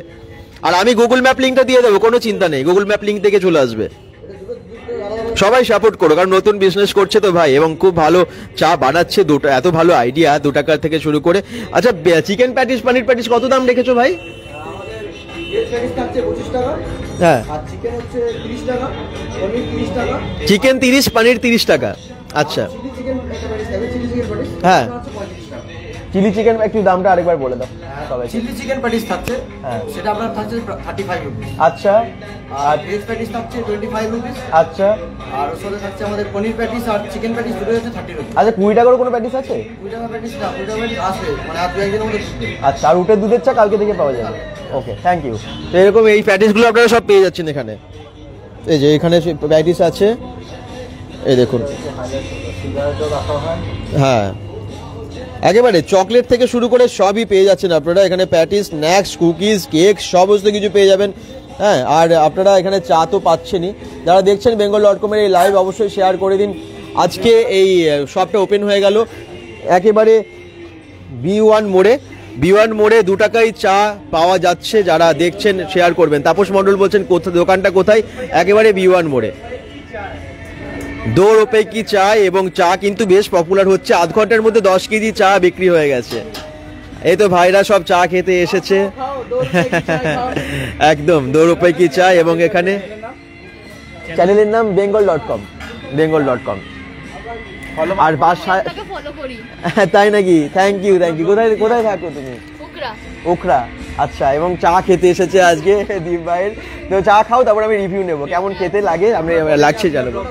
আর আমি গুগল ম্যাপ লিঙ্কটা দিয়ে দেবো, কোনো চিন্তা নেই, গুগল ম্যাপ লিঙ্ক থেকে চলে আসবে। সবাই সাপোর্ট করো, কারণ নতুন বিজনেস করছে তো ভাই, এবং খুব ভালো চা বানাচ্ছে, দুটো এত ভালো আইডিয়া, 2 টাকা থেকে শুরু করে। আচ্ছা চিকেন প্যাটিস পানির প্যাটিস কত দাম রেখেছো ভাই? হ্যাঁ, চিকেন 30, পানির 30 টাকা। আচ্ছা হ্যাঁ, চিলি চিকেন একটু দামটা আরেকবার বলে দাও সবাই। চিলি চিকেন প্যাটিস থাকছে, হ্যাঁ সেটা আপনার থাকছে 35 রুপিস। আচ্ছা, আর ভেজ প্যাটিস থাকছে 25 রুপিস। আচ্ছা, আর ওর সাথে থাকছে আমাদের পনির প্যাটিস আর চিকেন প্যাটিস দুটো হচ্ছে 30 রুপিস। আচ্ছা 20 টাকার কোনো প্যাটিস আছে? 20 টাকা প্যাটিস না, 20 টাকা প্যাটিস আসবে মানে আর 2-1 দিনের মধ্যে ঢুকবে। আচ্ছা, আর উটের দুধের চা কালকে থেকে পাওয়া যাবে। ওকে, থ্যাংক ইউ। তো এরকম এই প্যাটিসগুলো আপনারা সব পেয়ে যাচ্ছেন এখানে। এই যে এখানে প্যাটিস আছে, এই দেখুন। হ্যাঁ, একেবারে চকলেট থেকে শুরু করে সবই পেয়ে যাচ্ছেন আপনারা এখানে। প্যাটিস, স্ন্যাক্স, কুকিজ, কেক সমস্ত কিছু পেয়ে যাবেন। হ্যাঁ, আর আপনারা এখানে চা তো পাচ্ছেনই। যারা দেখছেন bengal.com-এর এই লাইভ অবশ্যই শেয়ার করে দিন। আজকে এই শপটা ওপেন হয়ে গেল একেবারে B1 মোড়ে 2 টাকায় চা পাওয়া যাচ্ছে। যারা দেখছেন শেয়ার করবেন। তাপস মণ্ডল বলছেন দোকানটা কোথায়? একেবারে B1 মোড়ে 2 রুপে কি চা, এবং চা কিন্তু বেশ পপুলার হচ্ছে। আধ ঘন্টার মধ্যে 10 কেজি চা বিক্রি হয়ে গেছে। এই তো ভাইরা সব চা খেতে এসেছে একদম 2 রুপে কি চা। এবং এখানে চ্যানেলের নাম bengal.com। আর তাই নাকি? Thank you. কোথায় থাকো তুমি? ওখরা। আচ্ছা, এবং চা খেতে এসেছে আজকে দীপ ভাইয়ের। তো চা খাও, তারপর আমি রিভিউ নেবো কেমন খেতে লাগে, আমি লাগছে জানাবো।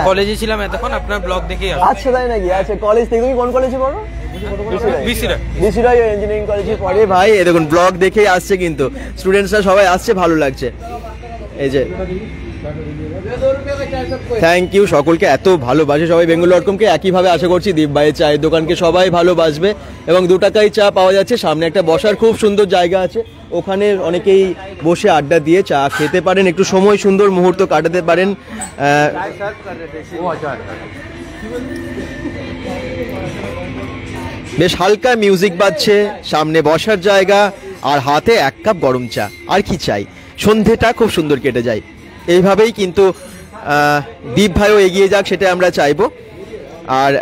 কলেজে ছিলাম এতক্ষণ, আপনার ব্লগ দেখেই। আচ্ছা তাই নাকি? আচ্ছা, কলেজ থেকে তুমি কোন কলেজে পড়ো? বিসিরাই ইঞ্জিনিয়ারিং কলেজে পড়ে ভাই। এই দেখুন ব্লগ দেখেই আসছে, কিন্তু স্টুডেন্টসরা সবাই আসছে, ভালো লাগছে। এই যে থ্যাংক ইউ সকলকে, এত ভালোবাসে সবাই bengal.com-কে। একইভাবে আশা করছি দীপ ভাইয়ের চায়ের দোকানকে সবাই ভালোবাসবে। এবং 2 টাকায় চা পাওয়া যাচ্ছে। সামনে একটা বসার খুব সুন্দর জায়গা আছে, ওখানে অনেকেই বসে আড্ডা দিয়ে চা খেতে পারেন, একটু সময় সুন্দর মুহূর্ত কাটাতে পারেন। বেশ হালকা মিউজিক বাজছে, সামনে বসার জায়গা, আর হাতে 1 কাপ গরম চা। আর কি চাই? সন্ধেটা খুব সুন্দর কেটে যায়। এইভাবেই কিন্তু দীপ ভাইও এগিয়ে যাক, সেটা আমরা চাইবো। আর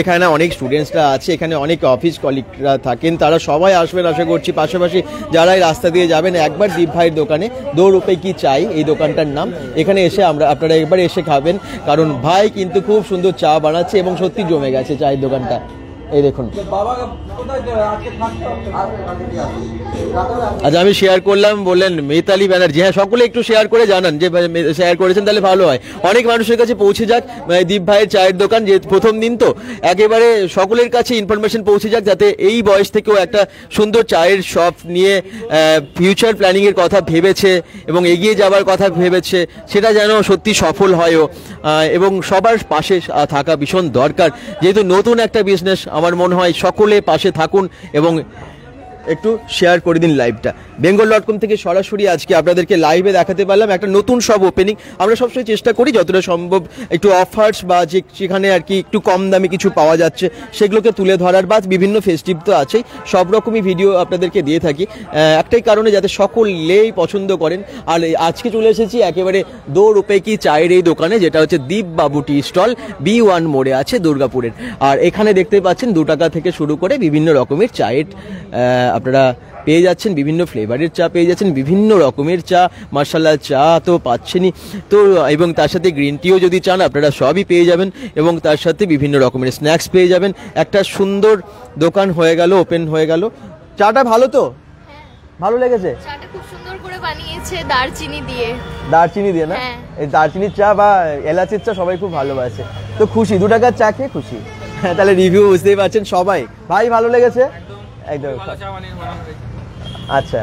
এখানে অনেক স্টুডেন্টসরা আছে, এখানে অনেক অফিস কলিগরা থাকেন, তারা সবাই আসবেন আশা করছি। পাশাপাশি যারা এই রাস্তা দিয়ে যাবেন, একবার দীপ ভাইয়ের দোকানে 2 রুপে কি চাই এই দোকানটার নাম, এখানে এসে আপনারা একবার এসে খাবেন, কারণ ভাই কিন্তু খুব সুন্দর চা বানাচ্ছে এবং সত্যি জমে গেছে চায়ের দোকানটা। এই দেখুন। আচ্ছা, আমি শেয়ার করলাম, বললেন মিতালি ব্যানার্জি। হ্যাঁ, সকলে একটু শেয়ার করে জানান যে শেয়ার করেছেন, তাহলে ভালো হয়, অনেক মানুষের কাছে পৌঁছে যাক দীপ ভাইয়ের চায়ের দোকান। যে প্রথম দিন তো একেবারে সকলের কাছে ইনফরমেশন পৌঁছে যাক, যাতে এই বয়স থেকেও একটা সুন্দর চায়ের শপ নিয়ে ফিউচার প্ল্যানিং এর কথা ভেবেছে এবং এগিয়ে যাওয়ার কথা ভেবেছে, সেটা যেন সত্যি সফল হয়ও। এবং সবার পাশে থাকা ভীষণ দরকার, যেহেতু নতুন একটা বিজনেস। আমার মনে হয় সকলে পাশে থাকুন এবং একটু শেয়ার করে দিন লাইভটা। bengal.com থেকে সরাসরি আজকে আপনাদেরকে লাইভে দেখাতে পারলাম একটা নতুন সব ওপেনিং। আমরা সবসময় চেষ্টা করি যতটা সম্ভব একটু অফার্স বা যেখানে আর কি একটু কম দামে কিছু পাওয়া যাচ্ছে সেগুলোকে তুলে ধরার, বা বিভিন্ন ফেস্টিভ তো আছেই, সব রকমই ভিডিও আপনাদেরকে দিয়ে থাকি একটাই কারণে, যাতে সকলেই পছন্দ করেন। আর আজকে চলে এসেছি একেবারে 2 রুপে কি চায়ের এই দোকানে, যেটা হচ্ছে দীপ বাবু টি স্টল, B1 মোড়ে আছে দুর্গাপুরের। আর এখানে দেখতে পাচ্ছেন 2 টাকা থেকে শুরু করে বিভিন্ন রকমের চায়ের আপনারা পেয়ে যাচ্ছেন, বিভিন্ন ফ্লেভারের চা পেয়ে যাচ্ছেন, বিভিন্ন রকমের চা, মাশাআল্লাহ চা তো পাচ্ছেনই তো, এবং তার সাথে গ্রিন টিও যদি চান আপনারা সবই পেয়ে যাবেন, এবং তার সাথে বিভিন্ন রকমের স্ন্যাক্স পেয়ে যাবেন। একটা সুন্দর দোকান হয়ে গেল, ওপেন হয়ে গেল। চাটা ভালো তো? ভালো লেগেছে? চাটা খুব সুন্দর করে বানিয়েছে দারচিনি দিয়ে না? এই দারচিনির চা বা এলাচের চা সবাই খুব ভালোবাসে, তো খুশি। 2 টাকার চা খেয়ে খুশি। তাহলে রিভিউ বুঝতেই পারছেন সবাই। ভাই ভালো লেগেছে? একদম। আচ্ছা,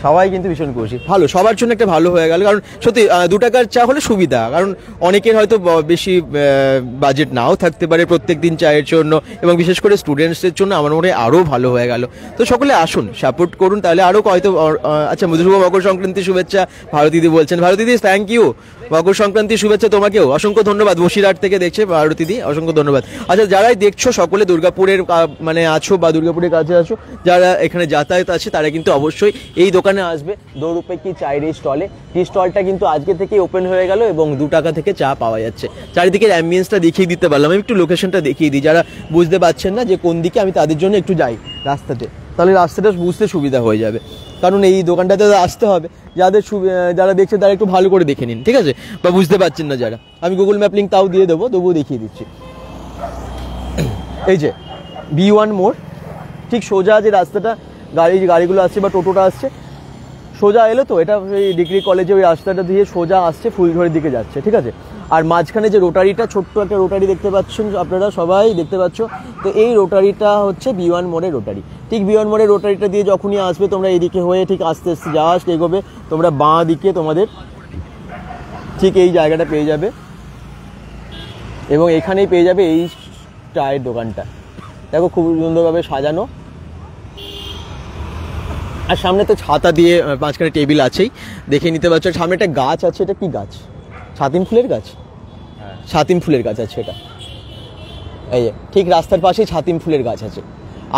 সবাই কিন্তু ভীষণ খুশি, ভালো সবার জন্য একটা ভালো হয়ে গেল। কারণ সত্যি 2 টাকার চা হলে সুবিধা, কারণ অনেকের হয়তো বেশি বাজেট নাও থাকতে পারে প্রত্যেক দিন চায়ের জন্য, এবং বিশেষ করে স্টুডেন্টসদের জন্য আমার মনে হয় আরও ভালো হয়ে গেল। তো সকলে আসুন, সাপোর্ট করুন, তাহলে আরও হয়তো। আচ্ছা, শুভ মকর সংক্রান্তির শুভেচ্ছা ভারতীদি বলছেন। ভারতীদি থ্যাংক ইউ, মকর সংক্রান্তির শুভেচ্ছা তোমাকেও, অসংখ্য ধন্যবাদ। বসিরহাট থেকে দেখছে ভারতীদি, অসংখ্য ধন্যবাদ। আচ্ছা, যারাই দেখছো সকলে দুর্গাপুরের মানে আছো বা দুর্গাপুরের কাছে আছো, যারা এখানে যাতায়াত আছে, তারা কিন্তু অবশ্যই এই দোকানে আসবে, 2 রুপে কি চায়ের এই স্টলে। টি স্টলটা কিন্তু আজকে থেকে ওপেন হয়ে গেল এবং 2 টাকা থেকে চা পাওয়া যাচ্ছে। চারিদিকের অ্যাম্বিয়েন্সটা দেখিয়ে দিতে পারলাম, আমি একটু লোকেশনটা দেখিয়ে দিই, যারা বুঝতে পারছেন না যে কোন দিকে, আমি তাদের জন্য একটু যাই রাস্তাতে, তাহলে রাস্তাটা বুঝতে সুবিধা হয়ে যাবে। কারণ এই দোকানটাতে আসতে হবে, যারা দেখছেন তারা একটু ভালো করে দেখে নিন, ঠিক আছে, বা বুঝতে পারছেন না যারা, আমি গুগল ম্যাপ লিঙ্ক তাও দিয়ে দেবো, তবুও দেখিয়ে দিচ্ছি। এই যে B1 মোড়, ঠিক সোজা যে রাস্তাটা গাড়িগুলো আসছে বা টোটোটা আসছে, সোজা এলো তো, এটা এই ডিগ্রি কলেজে ওই রাস্তাটা দিয়ে সোজা আসছে, ফুলঝড়ির দিকে যাচ্ছে, ঠিক আছে। আর মাঝখানে যে রোটারিটা, ছোট্ট একটা রোটারি দেখতে পাচ্ছেন, আপনারা সবাই দেখতে পাচ্ছ, তো এই রোটারিটা হচ্ছে B1 মোড়ের রোটারি। ঠিক B1 মোড়ের রোটারিটা দিয়ে যখনই আসবে তোমরা এইদিকে হয়ে ঠিক আস্তে আস্তে জাস্ট এগোবে, তোমরা বাঁ দিকে তোমাদের ঠিক এই জায়গাটা পেয়ে যাবে, এবং এখানেই পেয়ে যাবে এই চায়ের দোকানটা। দেখো খুব সুন্দরভাবে সাজানো, আর সামনে তো ছাতা দিয়ে মাঝখানে টেবিল আছেই, দেখে নিতে পারছো। সামনে একটা গাছ আছে, এটা কি গাছ? ছাতিম ফুলের গাছ, ছাতিম ফুলের গাছ আছে এটা, এই যে ঠিক রাস্তার পাশেই ছাতিম ফুলের গাছ আছে।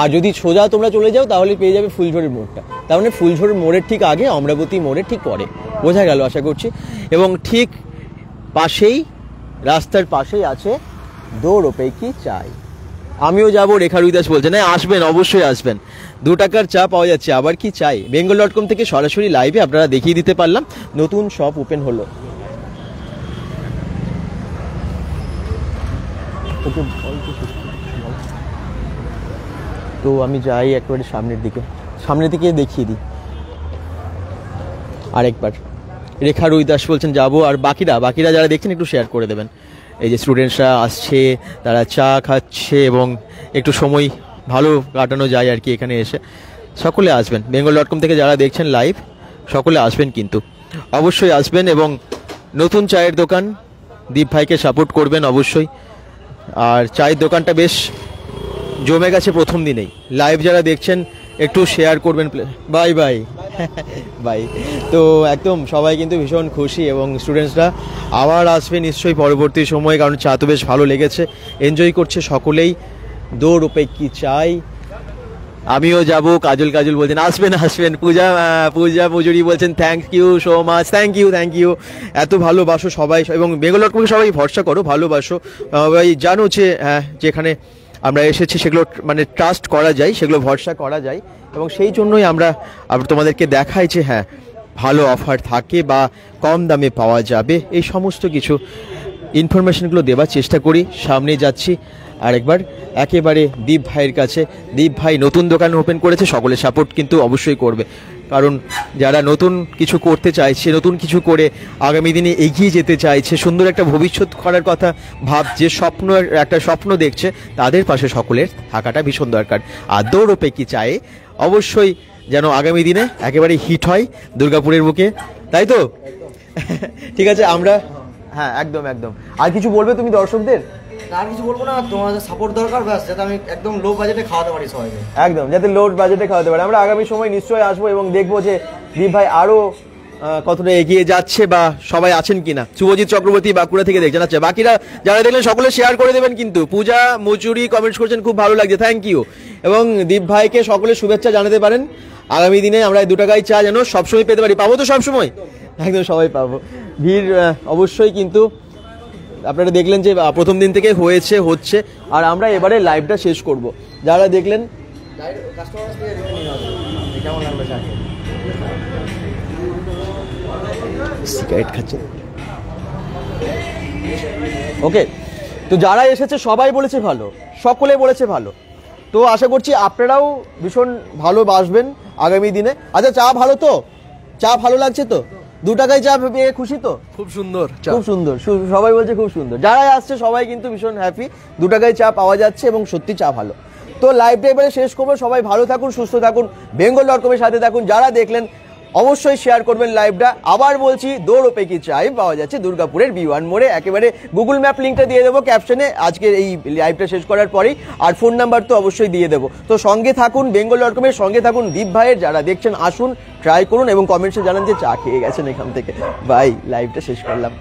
আর যদি সোজা তোমরা চলে যাও তাহলে পেয়ে যাবে ফুলঝড়ির মোড়টা, তার মানে ফুলঝড়ির মোড়ের ঠিক আগে, অমরাবতী মোড়ের ঠিক পরে, বোঝা গেল আশা করছি। এবং ঠিক পাশেই, রাস্তার পাশেই আছে 2 রুপে কি চাই। আমিও যাবো, রেখা রুইদাস বলছে, না আসবেন, অবশ্যই আসবেন, 2 টাকার চা পাওয়া যাচ্ছে, আবার কি চাই। bengal.com থেকে সরাসরি লাইভে আপনারা দেখিয়ে দিতে পারলাম, নতুন শপ ওপেন হলো। তো আমি যাই একেবারে সামনের দিকে দেখিয়ে দিই আরেকবার। রেখা রুইদাস বলছেন যাবো, আর বাকিরা যারা দেখছেন একটু শেয়ার করে দেবেন। এই যে স্টুডেন্টসরা আসছে, তারা চা খাচ্ছে এবং একটু সময় ভালো কাটানো যায় আর কি এখানে এসে। সকলে আসবেন, bengal.com থেকে যারা দেখছেন লাইভ, সকলে আসবেন, কিন্তু অবশ্যই আসবেন। এবং নতুন চায়ের দোকান, দীপ ভাইকে সাপোর্ট করবেন অবশ্যই। আর চায়ের দোকানটা বেশ জমে গেছে প্রথম দিনেই। লাইভ যারা দেখছেন একটু শেয়ার করবেন, বাই বাই বাই। তো একদম সবাই কিন্তু ভীষণ খুশি, এবং স্টুডেন্টসরা আবার আসবে নিশ্চয়ই পরবর্তী সময়ে, কারণ চা তো বেশ ভালো লেগেছে, এনজয় করছে সকলেই। 2 রুপে কি চাই, আমিও যাব। কাজল বলছেন আসবেন। পূজা মজুরি বলছেন thank you so much, thank you, এত ভালোবাসো সবাই, এবং bengal.com সবাই ভরসা করো, ভালোবাসো, সবাই জানো যে যেখানে আমরা এসেছি সেগুলো মানে ট্রাস্ট করা যায়, সেগুলো ভরসা করা যায়, এবং সেই জন্যই আমরা তোমাদেরকে দেখাই যে হ্যাঁ ভালো অফার থাকে বা কম দামে পাওয়া যাবে, এই সমস্ত কিছু ইনফরমেশনগুলো দেওয়ার চেষ্টা করি। সামনে যাচ্ছি আরেকবার একেবারে দীপ ভাইয়ের কাছে। দীপ ভাই নতুন দোকান ওপেন করেছে, সকলে সাপোর্ট কিন্তু অবশ্যই করবে, কারণ যারা নতুন কিছু করতে চাইছে, নতুন কিছু করে আগামী দিনে এগিয়ে যেতে চাইছে, সুন্দর একটা ভবিষ্যৎ করার কথা ভাবছে, একটা স্বপ্ন দেখছে, তাদের পাশে সকলের থাকাটা ভীষণ দরকার। আর 2 রুপে কি চায়ে অবশ্যই যেন আগামী দিনে একেবারে হিট হয় দুর্গাপুরের বুকে, তাই তো? ঠিক আছে, আমরা হ্যাঁ একদম। আর কিছু বলবে তুমি দর্শকদের? আর কিছু বলবো না, তোমাদের সাপোর্ট দরকার, ব্যাস, যাতে আমি একদম লো বাজেটে খাওয়াতে পারি সবাইকে, একদম যাতে লো বাজেটে খাওয়াতে পারি। আমরা আগামী সময় নিশ্চয়ই আসবো এবং দেখবো যে দীপ ভাই আরো কতটা এগিয়ে যাচ্ছে বা সবাই আছেন কিনা। শুভজিৎ চক্রবর্তী বাঁকুড়া থেকে দেখছেন, আচ্ছা বাকিরা যারা দেখলেন সকলে শেয়ার করে দেবেন কিন্তু। পূজা মজুরি কমেন্টস করছেন, খুব ভালো লাগছে, থ্যাংক ইউ। এবং দীপ ভাইকে সকলে শুভেচ্ছা জানাতে পারেন। আগামী দিনে আমরা 2 টাকায় চা যেন সবসময় পেতে পারি, পাবো তো সবসময়? একদম সবাই পাবো। ভিড় অবশ্যই, কিন্তু আপনারা দেখলেন যে প্রথম দিন থেকে হচ্ছে, আর আমরা এবারে লাইভটা শেষ করব। যারা দেখলেন সিগারেট খাচ্ছে, ওকে। তো যারা এসেছে সবাই বলেছে ভালো, সকলে বলেছে ভালো, তো আশা করছি আপনারাও ভীষণ ভালোবাসবেন আগামী দিনে। আচ্ছা চা ভালো তো? চা ভালো লাগছে তো? 2 টাকায় চা পেয়ে খুশি তো? খুব সুন্দর, খুব সুন্দর, সবাই বলছে খুব সুন্দর। যারা আসছে সবাই কিন্তু ভীষণ হ্যাপি, 2 টাকায় চা পাওয়া যাচ্ছে এবং সত্যি চা ভালো। তো লাইভটা এবারে শেষ করবো, সবাই ভালো থাকুন, সুস্থ থাকুন, bengal.com এর সাথে থাকুন। যারা দেখলেন অবশ্যই শেয়ার করবেন লাইভটা। আবার বলছি, দৌড়ো পেকি চাই পাওয়া যাচ্ছে দুর্গাপুরের B1 মোড়ে, একেবারে গুগল ম্যাপ লিঙ্কটা দিয়ে দেবো ক্যাপশনে আজকের এই লাইভটা শেষ করার পরেই, আর ফোন নাম্বার তো অবশ্যই দিয়ে দেবো। তো সঙ্গে থাকুন bengal.com-এর, সঙ্গে থাকুন দীপ ভাইয়ের, যারা দেখছেন আসুন ট্রাই করুন এবং কমেন্টসে জানান যে চা খেয়ে গেছেন এখান থেকে। বাই, লাইভটা শেষ করলাম।